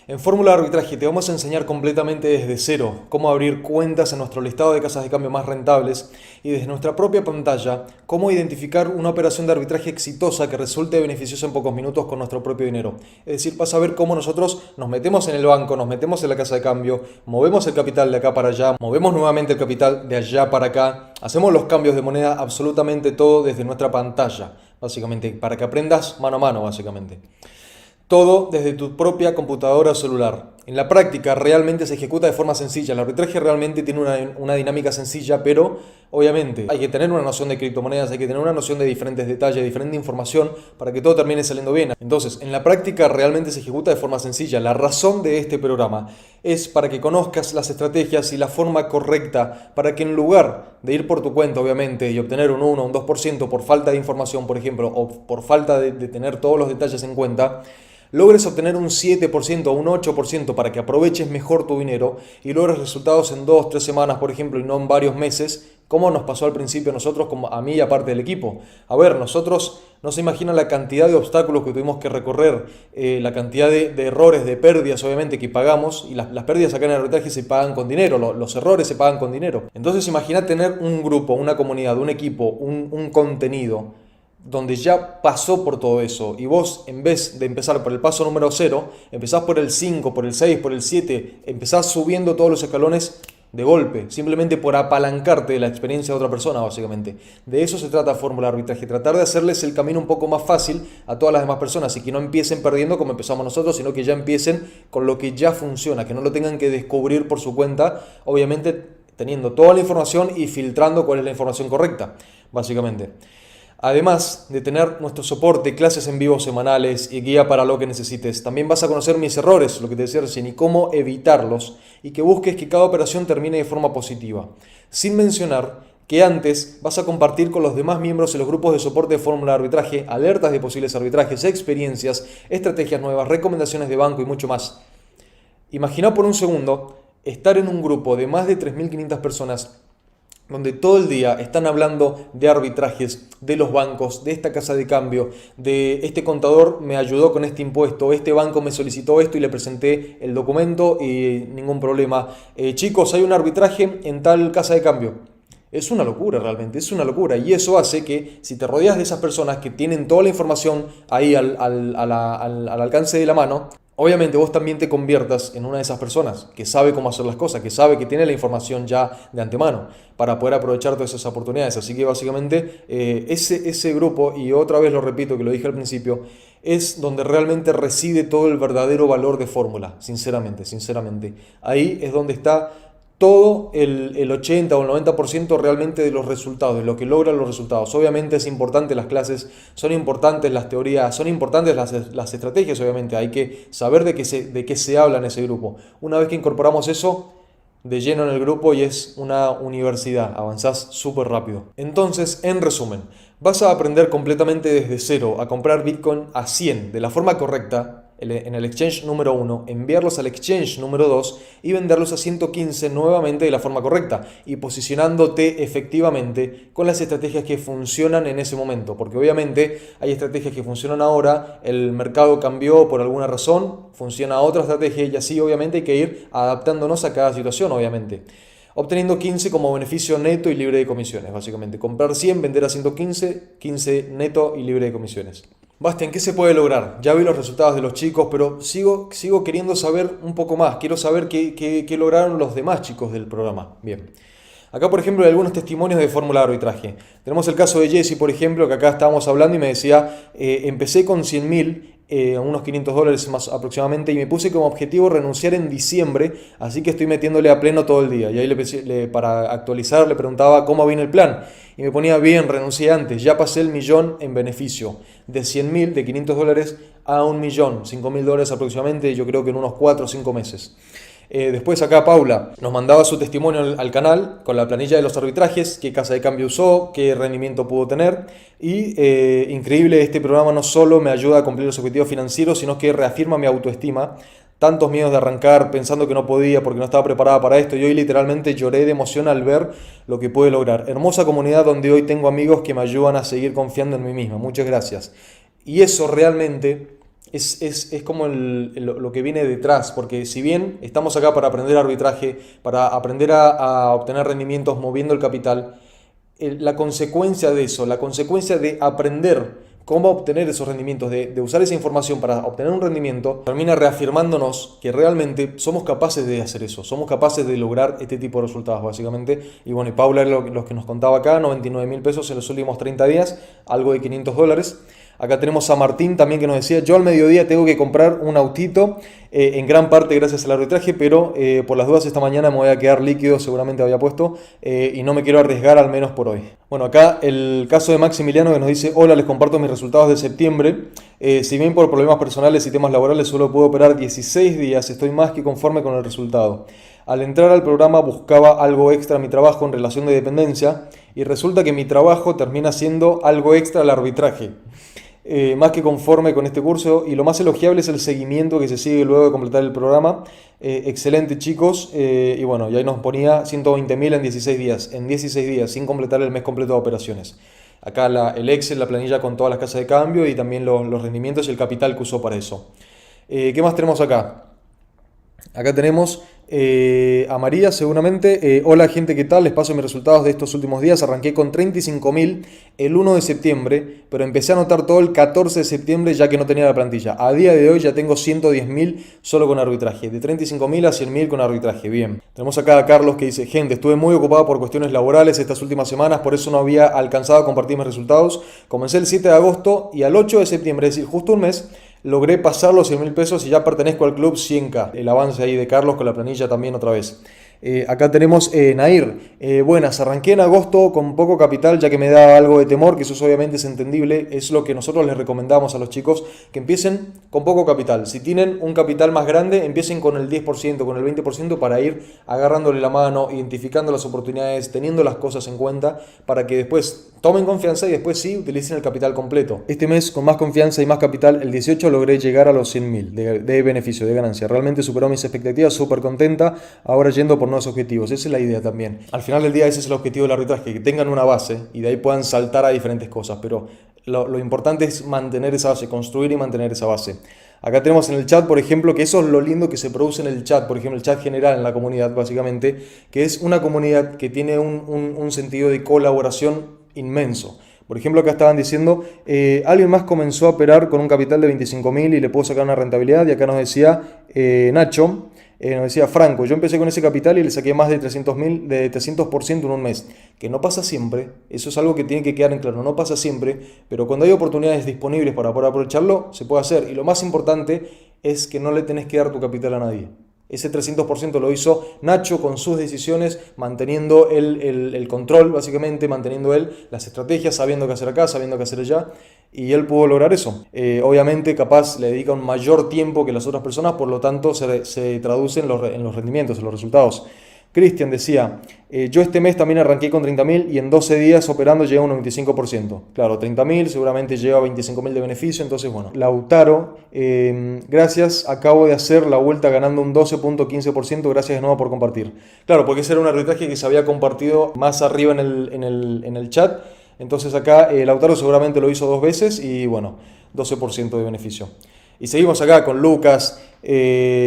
Speaker 7: En fórmula de arbitraje te vamos a enseñar completamente desde cero cómo abrir cuentas en nuestro listado de casas de cambio más rentables y desde nuestra propia pantalla cómo identificar una operación de arbitraje exitosa que resulte beneficiosa en pocos minutos con nuestro propio dinero. Es decir, vas a ver cómo nosotros nos metemos en el banco, nos metemos en la casa de cambio, movemos el capital de acá para allá, movemos nuevamente el capital de allá para acá, hacemos los cambios de moneda, absolutamente todo desde nuestra pantalla, básicamente, para que aprendas mano a mano, básicamente. Todo desde tu propia computadora o celular. En la práctica realmente se ejecuta de forma sencilla. El arbitraje realmente tiene una dinámica sencilla, pero obviamente hay que tener una noción de criptomonedas, hay que tener una noción de diferentes detalles, diferente información para que todo termine saliendo bien. Entonces, en la práctica realmente se ejecuta de forma sencilla. La razón de este programa es para que conozcas las estrategias y la forma correcta para que en lugar de ir por tu cuenta, obviamente, y obtener un 1 o un 2% por falta de información, por ejemplo, o por falta de tener todos los detalles en cuenta, logres obtener un 7% o un 8% para que aproveches mejor tu dinero y logres resultados en 2-3 semanas, por ejemplo, y no en varios meses, como nos pasó al principio a nosotros, como a mí y a parte del equipo. A ver, nosotros no se imaginan la cantidad de obstáculos que tuvimos que recorrer, la cantidad de errores, de pérdidas, obviamente, que pagamos, y las pérdidas acá en el arbitraje se pagan con dinero, los errores se pagan con dinero. Entonces, imagina tener un grupo, una comunidad, un equipo, un contenido donde ya pasó por todo eso y vos, en vez de empezar por el paso número 0, empezás por el 5, por el 6, por el 7, empezás subiendo todos los escalones de golpe, simplemente por apalancarte de la experiencia de otra persona, básicamente. De eso se trata Fórmula de Arbitraje, tratar de hacerles el camino un poco más fácil a todas las demás personas y que no empiecen perdiendo como empezamos nosotros, sino que ya empiecen con lo que ya funciona, que no lo tengan que descubrir por su cuenta, obviamente teniendo toda la información y filtrando cuál es la información correcta, básicamente. Además de tener nuestro soporte, clases en vivo semanales y guía para lo que necesites, también vas a conocer mis errores, lo que te decía recién, y cómo evitarlos, y que busques que cada operación termine de forma positiva. Sin mencionar que antes vas a compartir con los demás miembros en los grupos de soporte de fórmula de arbitraje, alertas de posibles arbitrajes, experiencias, estrategias nuevas, recomendaciones de banco y mucho más. Imagina por un segundo estar en un grupo de más de 3.500 personas donde todo el día están hablando de arbitrajes, de los bancos, de esta casa de cambio, de este contador me ayudó con este impuesto, este banco me solicitó esto y le presenté el documento y ningún problema. Chicos, hay un arbitraje en tal casa de cambio. Es una locura realmente, es una locura. Y eso hace que si te rodeas de esas personas que tienen toda la información ahí al alcance de la mano, obviamente vos también te conviertas en una de esas personas que sabe cómo hacer las cosas, que sabe que tiene la información ya de antemano para poder aprovechar todas esas oportunidades. Así que básicamente ese grupo, y otra vez lo repito que lo dije al principio, es donde realmente reside todo el verdadero valor de Fórmula, sinceramente. Ahí es donde está todo el 80 o el 90% realmente de los resultados, de lo que logran los resultados. Obviamente es importante las clases, son importantes las teorías, son importantes las estrategias, obviamente. Hay que saber de qué se habla en ese grupo. Una vez que incorporamos eso de lleno en el grupo y es una universidad, avanzás súper rápido. Entonces, en resumen, vas a aprender completamente desde cero a comprar Bitcoin a 100 de la forma correcta, en el exchange número 1, enviarlos al exchange número 2 y venderlos a 115 nuevamente de la forma correcta y posicionándote efectivamente con las estrategias que funcionan en ese momento, porque obviamente hay estrategias que funcionan ahora, el mercado cambió por alguna razón, funciona otra estrategia y así obviamente hay que ir adaptándonos a cada situación, obviamente. obteniendo 15 como beneficio neto y libre de comisiones, básicamente. Comprar 100, vender a 115, 15 neto y libre de comisiones. Bastian, ¿qué se puede lograr? Ya vi los resultados de los chicos, pero sigo queriendo saber un poco más. Quiero saber qué lograron los demás chicos del programa. Bien. Acá, por ejemplo, hay algunos testimonios de fórmula de arbitraje. Tenemos el caso de Jesse, por ejemplo, que acá estábamos hablando y me decía, empecé con 100.000, unos $500 más aproximadamente, y me puse como objetivo renunciar en diciembre, así que estoy metiéndole a pleno todo el día. Y ahí para actualizar le preguntaba cómo viene el plan. Y me ponía, bien, renuncié antes, ya pasé el millón en beneficio. De 100.000, de $500 a $1 millón, $5.000 aproximadamente, yo creo que en unos 4 o 5 meses. Después acá Paula nos mandaba su testimonio al canal con la planilla de los arbitrajes, qué casa de cambio usó, qué rendimiento pudo tener. Y increíble, este programa no solo me ayuda a cumplir los objetivos financieros, sino que reafirma mi autoestima. Tantos miedos de arrancar pensando que no podía porque no estaba preparada para esto, y hoy literalmente lloré de emoción al ver lo que pude lograr. Hermosa comunidad donde hoy tengo amigos que me ayudan a seguir confiando en mí misma. Muchas gracias. Y eso realmente es como lo que viene detrás, porque si bien estamos acá para aprender arbitraje, para aprender a obtener rendimientos moviendo el capital, la consecuencia de eso, la consecuencia de aprender cómo obtener esos rendimientos, de usar esa información para obtener un rendimiento, termina reafirmándonos que realmente somos capaces de hacer eso, somos capaces de lograr este tipo de resultados básicamente. Y bueno, y Paula es lo que nos contaba acá, 99.000 pesos en los últimos 30 días, algo de $500. Acá tenemos a Martín también que nos decía, yo al mediodía tengo que comprar un autito, en gran parte gracias al arbitraje, pero por las dudas esta mañana me voy a quedar líquido, seguramente había puesto, y no me quiero arriesgar al menos por hoy. Bueno, acá el caso de Maximiliano que nos dice, hola, les comparto mis resultados de septiembre. Si bien por problemas personales y temas laborales solo puedo operar 16 días, estoy más que conforme con el resultado. Al entrar al programa buscaba algo extra a mi trabajo en relación de dependencia y resulta que mi trabajo termina siendo algo extra al arbitraje. Más que conforme con este curso, y lo más elogiable es el seguimiento que se sigue luego de completar el programa. Excelente, chicos. Y bueno, y ahí nos ponía 120.000 en 16 días, sin completar el mes completo de operaciones. Acá el Excel, la planilla con todas las casas de cambio y también los rendimientos y el capital que usó para eso. ¿Qué más tenemos acá? Acá tenemos a María seguramente. Hola gente, ¿qué tal? Les paso mis resultados de estos últimos días. Arranqué con 35.000 el 1 de septiembre, pero empecé a anotar todo el 14 de septiembre ya que no tenía la plantilla. A día de hoy ya tengo 110.000 solo con arbitraje. De 35.000 a 100.000 con arbitraje. Bien. Tenemos acá a Carlos que dice, gente, estuve muy ocupado por cuestiones laborales estas últimas semanas, por eso no había alcanzado a compartir mis resultados. Comencé el 7 de agosto y al 8 de septiembre, es decir, justo un mes, logré pasar los 100.000 pesos y ya pertenezco al club 100K. El avance ahí de Carlos con la planilla también otra vez. Acá tenemos Nair. Buenas, arranqué en agosto con poco capital ya que me da algo de temor, que eso obviamente es entendible. Es lo que nosotros les recomendamos a los chicos, que empiecen con poco capital. Si tienen un capital más grande, empiecen con el 10%, con el 20% para ir agarrándole la mano, identificando las oportunidades, teniendo las cosas en cuenta para que después tomen confianza y después sí utilicen el capital completo. Este mes con más confianza y más capital, el 18 logré llegar a los 100.000 de beneficio, de ganancia. Realmente superó mis expectativas, súper contenta. Ahora yendo por nuevos objetivos. Esa es la idea también. Al final del día ese es el objetivo del arbitraje, que tengan una base y de ahí puedan saltar a diferentes cosas, pero lo importante es mantener esa base, construir y mantener esa base. Acá tenemos en el chat, por ejemplo, que eso es lo lindo que se produce en el chat, por ejemplo, el chat general en la comunidad, básicamente, que es una comunidad que tiene un sentido de colaboración inmenso. Por ejemplo, acá estaban diciendo, alguien más comenzó a operar con un capital de 25.000 y le pudo sacar una rentabilidad, y acá nos decía Nacho, nos decía Franco, yo empecé con ese capital y le saqué más de 300% en un mes. Que no pasa siempre, eso es algo que tiene que quedar en claro, no pasa siempre, pero cuando hay oportunidades disponibles para poder aprovecharlo, se puede hacer. Y lo más importante es que no le tenés que dar tu capital a nadie. Ese 300% lo hizo Nacho con sus decisiones, manteniendo el control, básicamente, manteniendo él las estrategias, sabiendo qué hacer acá, sabiendo qué hacer allá, y él pudo lograr eso. Obviamente, capaz le dedica un mayor tiempo que las otras personas, por lo tanto, se traduce en los rendimientos, en los resultados. Cristian decía, yo este mes también arranqué con 30.000 y en 12 días operando llegué a un 95%. Claro, 30.000 seguramente lleva 25.000 de beneficio, entonces bueno. Lautaro, gracias, acabo de hacer la vuelta ganando un 12.15%, gracias de nuevo por compartir. Claro, porque ese era un arbitraje que se había compartido más arriba en el chat, entonces acá Lautaro seguramente lo hizo 2 veces y bueno, 12% de beneficio. Y seguimos acá con Lucas.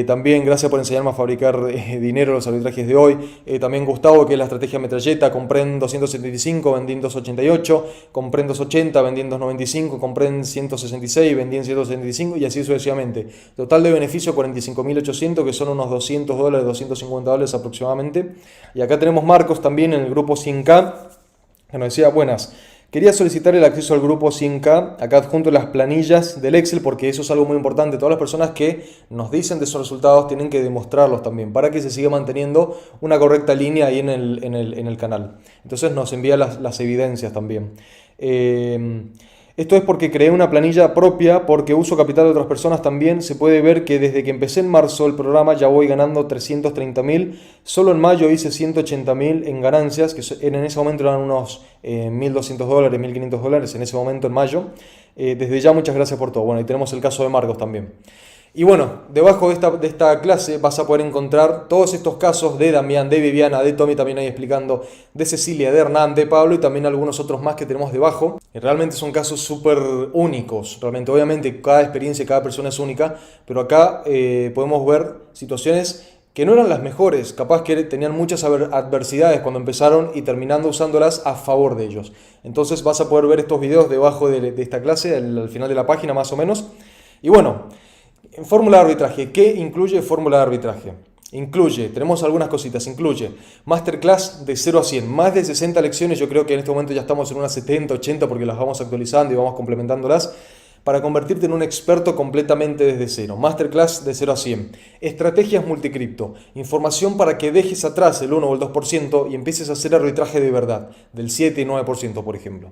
Speaker 7: También gracias por enseñarme a fabricar dinero los arbitrajes de hoy. También Gustavo, que es la estrategia metralleta, compré en 275, vendí en 288, compré en 280, vendí en 295, compré en 166, vendí en 175 y así sucesivamente. Total de beneficio 45.800, que son unos $200, $250 aproximadamente. Y acá tenemos Marcos también en el grupo 100K, que nos decía: buenas. Quería solicitar el acceso al grupo 100K, acá adjunto las planillas del Excel, porque eso es algo muy importante. Todas las personas que nos dicen de sus resultados tienen que demostrarlos también, para que se siga manteniendo una correcta línea ahí en el canal. Entonces nos envía las evidencias también. Esto es porque creé una planilla propia, porque uso capital de otras personas también. Se puede ver que desde que empecé en marzo el programa ya voy ganando 330.000. Solo en mayo hice 180.000 en ganancias, que en ese momento eran unos $1.200, $1.500 en ese momento en mayo. Desde ya muchas gracias por todo. Bueno, y tenemos el caso de Marcos también. Y bueno, debajo de esta clase vas a poder encontrar todos estos casos de Damián, de Viviana, de Tommy también ahí explicando, de Cecilia, de Hernán, de Pablo y también algunos otros más que tenemos debajo. Y realmente son casos súper únicos. Realmente, obviamente, cada experiencia, cada persona es única, pero acá podemos ver situaciones que no eran las mejores, capaz que tenían muchas adversidades cuando empezaron y terminando usándolas a favor de ellos. Entonces vas a poder ver estos videos debajo de esta clase, al final de la página más o menos. Y bueno, en fórmula de arbitraje, ¿qué incluye fórmula de arbitraje? Tenemos algunas cositas, incluye Masterclass de 0 a 100, más de 60 lecciones, yo creo que en este momento ya estamos en unas 70, 80 porque las vamos actualizando y vamos complementándolas, para convertirte en un experto completamente desde cero. Masterclass de 0 a 100. Estrategias multicripto. Información para que dejes atrás el 1 o el 2% y empieces a hacer arbitraje de verdad, del 7 y 9%, por ejemplo.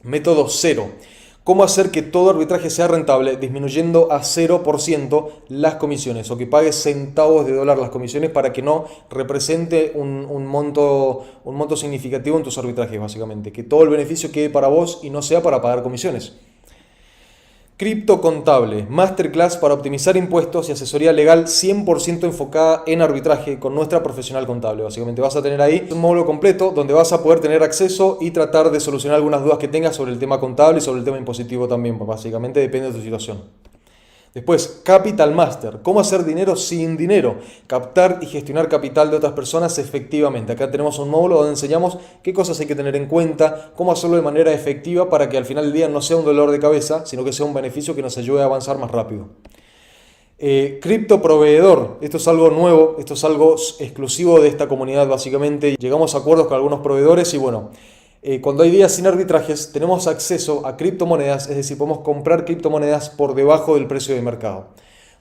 Speaker 7: Método 0. Cómo hacer que todo arbitraje sea rentable disminuyendo a 0% las comisiones, o que pagues centavos de dólar las comisiones para que no represente un monto significativo en tus arbitrajes, básicamente. Que todo el beneficio quede para vos y no sea para pagar comisiones. Cripto contable, masterclass para optimizar impuestos y asesoría legal 100% enfocada en arbitraje con nuestra profesional contable. Básicamente vas a tener ahí un módulo completo donde vas a poder tener acceso y tratar de solucionar algunas dudas que tengas sobre el tema contable y sobre el tema impositivo también. Básicamente depende de tu situación. Después, Capital Master, cómo hacer dinero sin dinero, captar y gestionar capital de otras personas efectivamente. Acá tenemos un módulo donde enseñamos qué cosas hay que tener en cuenta, cómo hacerlo de manera efectiva para que al final del día no sea un dolor de cabeza, sino que sea un beneficio que nos ayude a avanzar más rápido. Cripto proveedor, esto es algo nuevo, esto es algo exclusivo de esta comunidad básicamente. Llegamos a acuerdos con algunos proveedores y bueno, cuando hay días sin arbitrajes tenemos acceso a criptomonedas, es decir, podemos comprar criptomonedas por debajo del precio de mercado.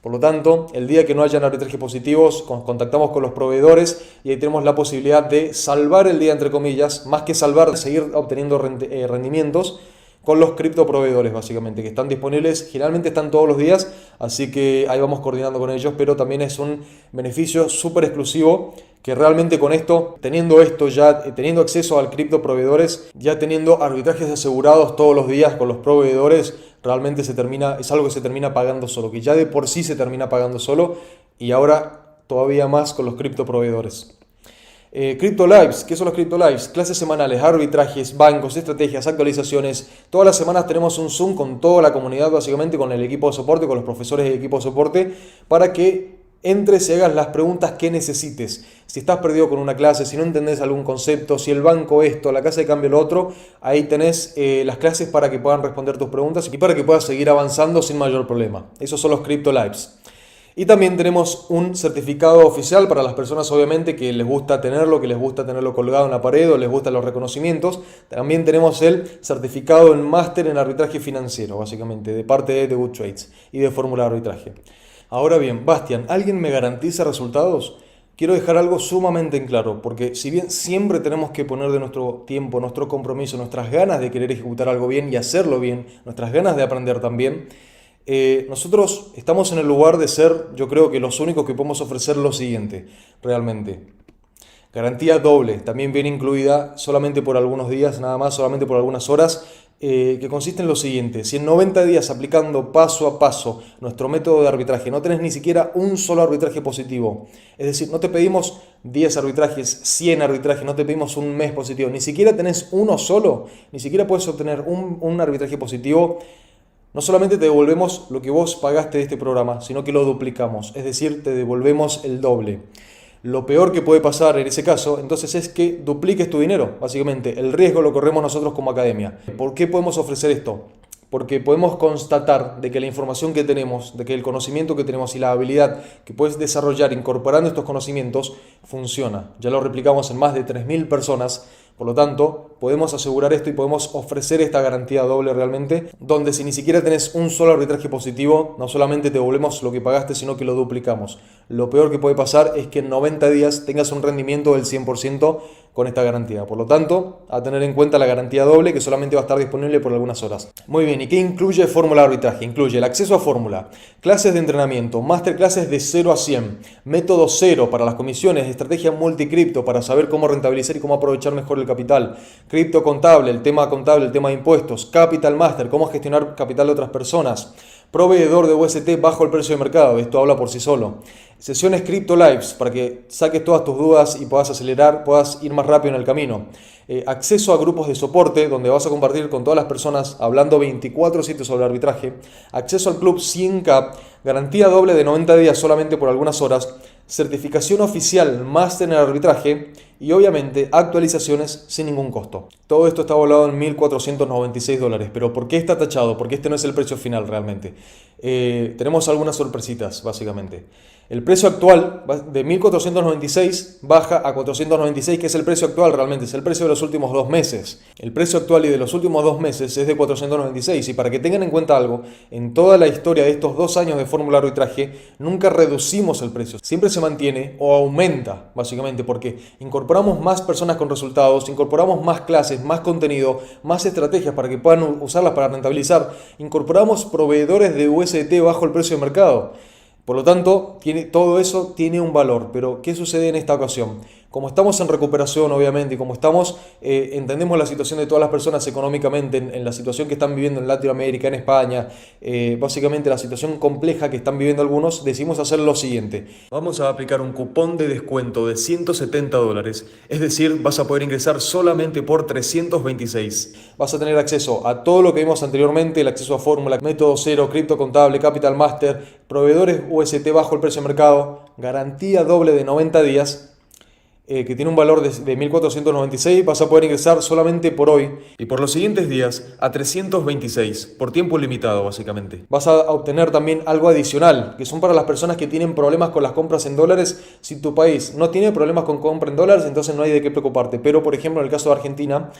Speaker 7: Por lo tanto, el día que no hayan arbitrajes positivos, contactamos con los proveedores y ahí tenemos la posibilidad de salvar el día, entre comillas, más que salvar, seguir obteniendo rendimientos con los criptoproveedores básicamente, que están disponibles, generalmente están todos los días, así que ahí vamos coordinando con ellos, pero también es un beneficio súper exclusivo, que realmente con esto, teniendo acceso al criptoproveedores, ya teniendo arbitrajes asegurados todos los días con los proveedores, realmente es algo que se termina pagando solo, que ya de por sí se termina pagando solo, y ahora todavía más con los criptoproveedores. Crypto Lives, ¿qué son los Crypto Lives? Clases semanales, arbitrajes, bancos, estrategias, actualizaciones. Todas las semanas tenemos un Zoom con toda la comunidad, básicamente con el equipo de soporte, con los profesores del equipo de soporte, para que entres y hagas las preguntas que necesites. Si estás perdido con una clase, si no entendés algún concepto, si el banco esto, la casa de cambio lo otro, ahí tenés las clases para que puedan responder tus preguntas y para que puedas seguir avanzando sin mayor problema. Esos son los Crypto Lives. Y también tenemos un certificado oficial para las personas obviamente que les gusta tenerlo, colgado en la pared o les gustan los reconocimientos. También tenemos el certificado en máster en arbitraje financiero, básicamente, de parte de The Good Trades y de fórmula de arbitraje. Ahora bien, Bastián, ¿alguien me garantiza resultados? Quiero dejar algo sumamente en claro, porque si bien siempre tenemos que poner de nuestro tiempo, nuestro compromiso, nuestras ganas de querer ejecutar algo bien y hacerlo bien, nuestras ganas de aprender también, nosotros estamos en el lugar de ser, yo creo que los únicos que podemos ofrecer lo siguiente, realmente. Garantía doble, también viene incluida solamente por algunos días, nada más, solamente por algunas horas, que consiste en lo siguiente: si en 90 días aplicando paso a paso nuestro método de arbitraje no tenés ni siquiera un solo arbitraje positivo, es decir, no te pedimos 10 arbitrajes, 100 arbitrajes, no te pedimos un mes positivo, ni siquiera tenés uno solo, ni siquiera puedes obtener un arbitraje positivo, No solamente te devolvemos lo que vos pagaste de este programa, sino que lo duplicamos, es decir, te devolvemos el doble. Lo peor que puede pasar en ese caso, entonces, es que dupliques tu dinero, básicamente. El riesgo lo corremos nosotros como academia. ¿Por qué podemos ofrecer esto? Porque podemos constatar de que la información que tenemos, de que el conocimiento que tenemos y la habilidad que puedes desarrollar incorporando estos conocimientos funciona. Ya lo replicamos en más de 3.000 personas. Por lo tanto, podemos asegurar esto y podemos ofrecer esta garantía doble realmente, donde si ni siquiera tenés un solo arbitraje positivo, no solamente te devolvemos lo que pagaste, sino que lo duplicamos. Lo peor que puede pasar es que en 90 días tengas un rendimiento del 100% con esta garantía. Por lo tanto, a tener en cuenta la garantía doble, que solamente va a estar disponible por algunas horas. Muy bien, ¿y qué incluye Fórmula de Arbitraje? Incluye el acceso a Fórmula, clases de entrenamiento, masterclasses de 0 a 100, método 0 para las comisiones, estrategia multicripto para saber cómo rentabilizar y cómo aprovechar mejor el capital, cripto contable, el tema de impuestos, Capital Master, cómo gestionar capital de otras personas, proveedor de UST bajo el precio de mercado, esto habla por sí solo. Sesiones Crypto Lives para que saques todas tus dudas y puedas acelerar, puedas ir más rápido en el camino. Acceso a grupos de soporte donde vas a compartir con todas las personas hablando 24/7 sobre arbitraje. Acceso al club 100K, garantía doble de 90 días solamente por algunas horas. Certificación oficial máster en arbitraje y obviamente actualizaciones sin ningún costo. Todo esto está valorado en $1.496. Pero ¿por qué está tachado? Porque este no es el precio final realmente. Tenemos algunas sorpresitas básicamente. El precio actual de 1.496 baja a 496, que es el precio actual realmente, es el precio de los últimos 2 meses. El precio actual y de los últimos 2 meses es de 496. Y para que tengan en cuenta algo, en toda la historia de estos 2 años de Fórmula de Arbitraje, nunca reducimos el precio. Siempre se mantiene o aumenta, básicamente, porque incorporamos más personas con resultados, incorporamos más clases, más contenido, más estrategias para que puedan usarlas para rentabilizar. Incorporamos proveedores de UST bajo el precio de mercado. Por lo tanto, todo eso tiene un valor. Pero, ¿qué sucede en esta ocasión? Como estamos en recuperación, obviamente, y como entendemos la situación de todas las personas económicamente, en la situación que están viviendo en Latinoamérica, en España, básicamente la situación compleja que están viviendo algunos, decidimos hacer lo siguiente. Vamos a aplicar un cupón de descuento de $170, es decir, vas a poder ingresar solamente por 326. Vas a tener acceso a todo lo que vimos anteriormente, el acceso a Fórmula, método 0, cripto contable, Capital Master, proveedores UST bajo el precio de mercado, garantía doble de 90 días, que tiene un valor de 1.496, vas a poder ingresar solamente por hoy y por los siguientes días a 326, por tiempo limitado básicamente. Vas a obtener también algo adicional, que son para las personas que tienen problemas con las compras en dólares. Si tu país no tiene problemas con compra en dólares, entonces no hay de qué preocuparte. Pero por ejemplo en el caso de Argentina,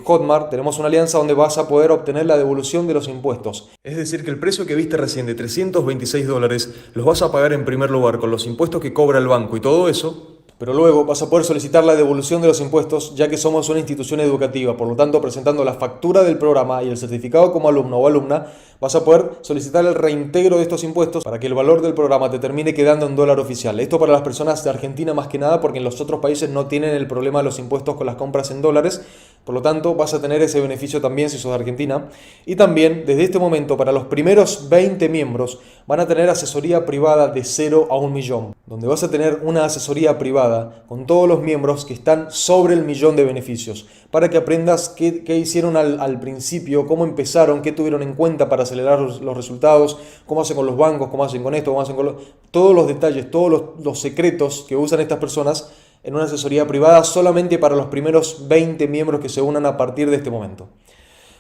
Speaker 7: Hotmart, tenemos una alianza donde vas a poder obtener la devolución de los impuestos. Es decir, que el precio que viste recién de $326 los vas a pagar en primer lugar con los impuestos que cobra el banco y todo eso. Pero luego vas a poder solicitar la devolución de los impuestos, ya que somos una institución educativa. Por lo tanto, presentando la factura del programa y el certificado como alumno o alumna, vas a poder solicitar el reintegro de estos impuestos para que el valor del programa te termine quedando en dólar oficial. Esto para las personas de Argentina más que nada, porque en los otros países no tienen el problema de los impuestos con las compras en dólares. Por lo tanto, vas a tener ese beneficio también si sos de Argentina. Y también, desde este momento, para los primeros 20 miembros, van a tener asesoría privada de 0 a 1 millón, donde vas a tener una asesoría privada con todos los miembros que están sobre el millón de beneficios, para que aprendas qué hicieron al principio, cómo empezaron, qué tuvieron en cuenta para acelerar los resultados, cómo hacen con los bancos, cómo hacen con esto, cómo hacen con todos los detalles, todos los secretos que usan estas personas en una asesoría privada solamente para los primeros 20 miembros que se unan a partir de este momento.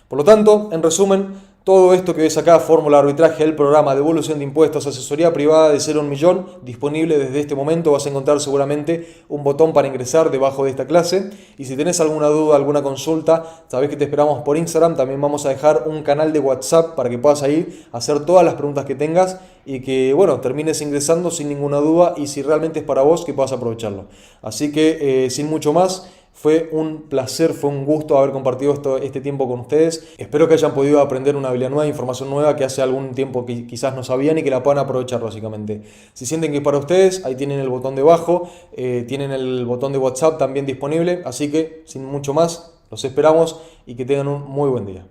Speaker 7: Por lo tanto, en resumen, todo esto que ves acá, Fórmula de Arbitraje, el programa, devolución de impuestos, asesoría privada de 0 a 1 millón, disponible desde este momento. Vas a encontrar seguramente un botón para ingresar debajo de esta clase. Y si tenés alguna duda, alguna consulta, sabés que te esperamos por Instagram. También vamos a dejar un canal de WhatsApp para que puedas ahí hacer todas las preguntas que tengas y que, termines ingresando sin ninguna duda, y si realmente es para vos, que puedas aprovecharlo. Así que, sin mucho más, fue un placer, fue un gusto haber compartido este tiempo con ustedes. Espero que hayan podido aprender una habilidad nueva, información nueva que hace algún tiempo que quizás no sabían y que la puedan aprovechar básicamente. Si sienten que es para ustedes, ahí tienen el botón debajo, tienen el botón de WhatsApp también disponible. Así que, sin mucho más, los esperamos y que tengan un muy buen día.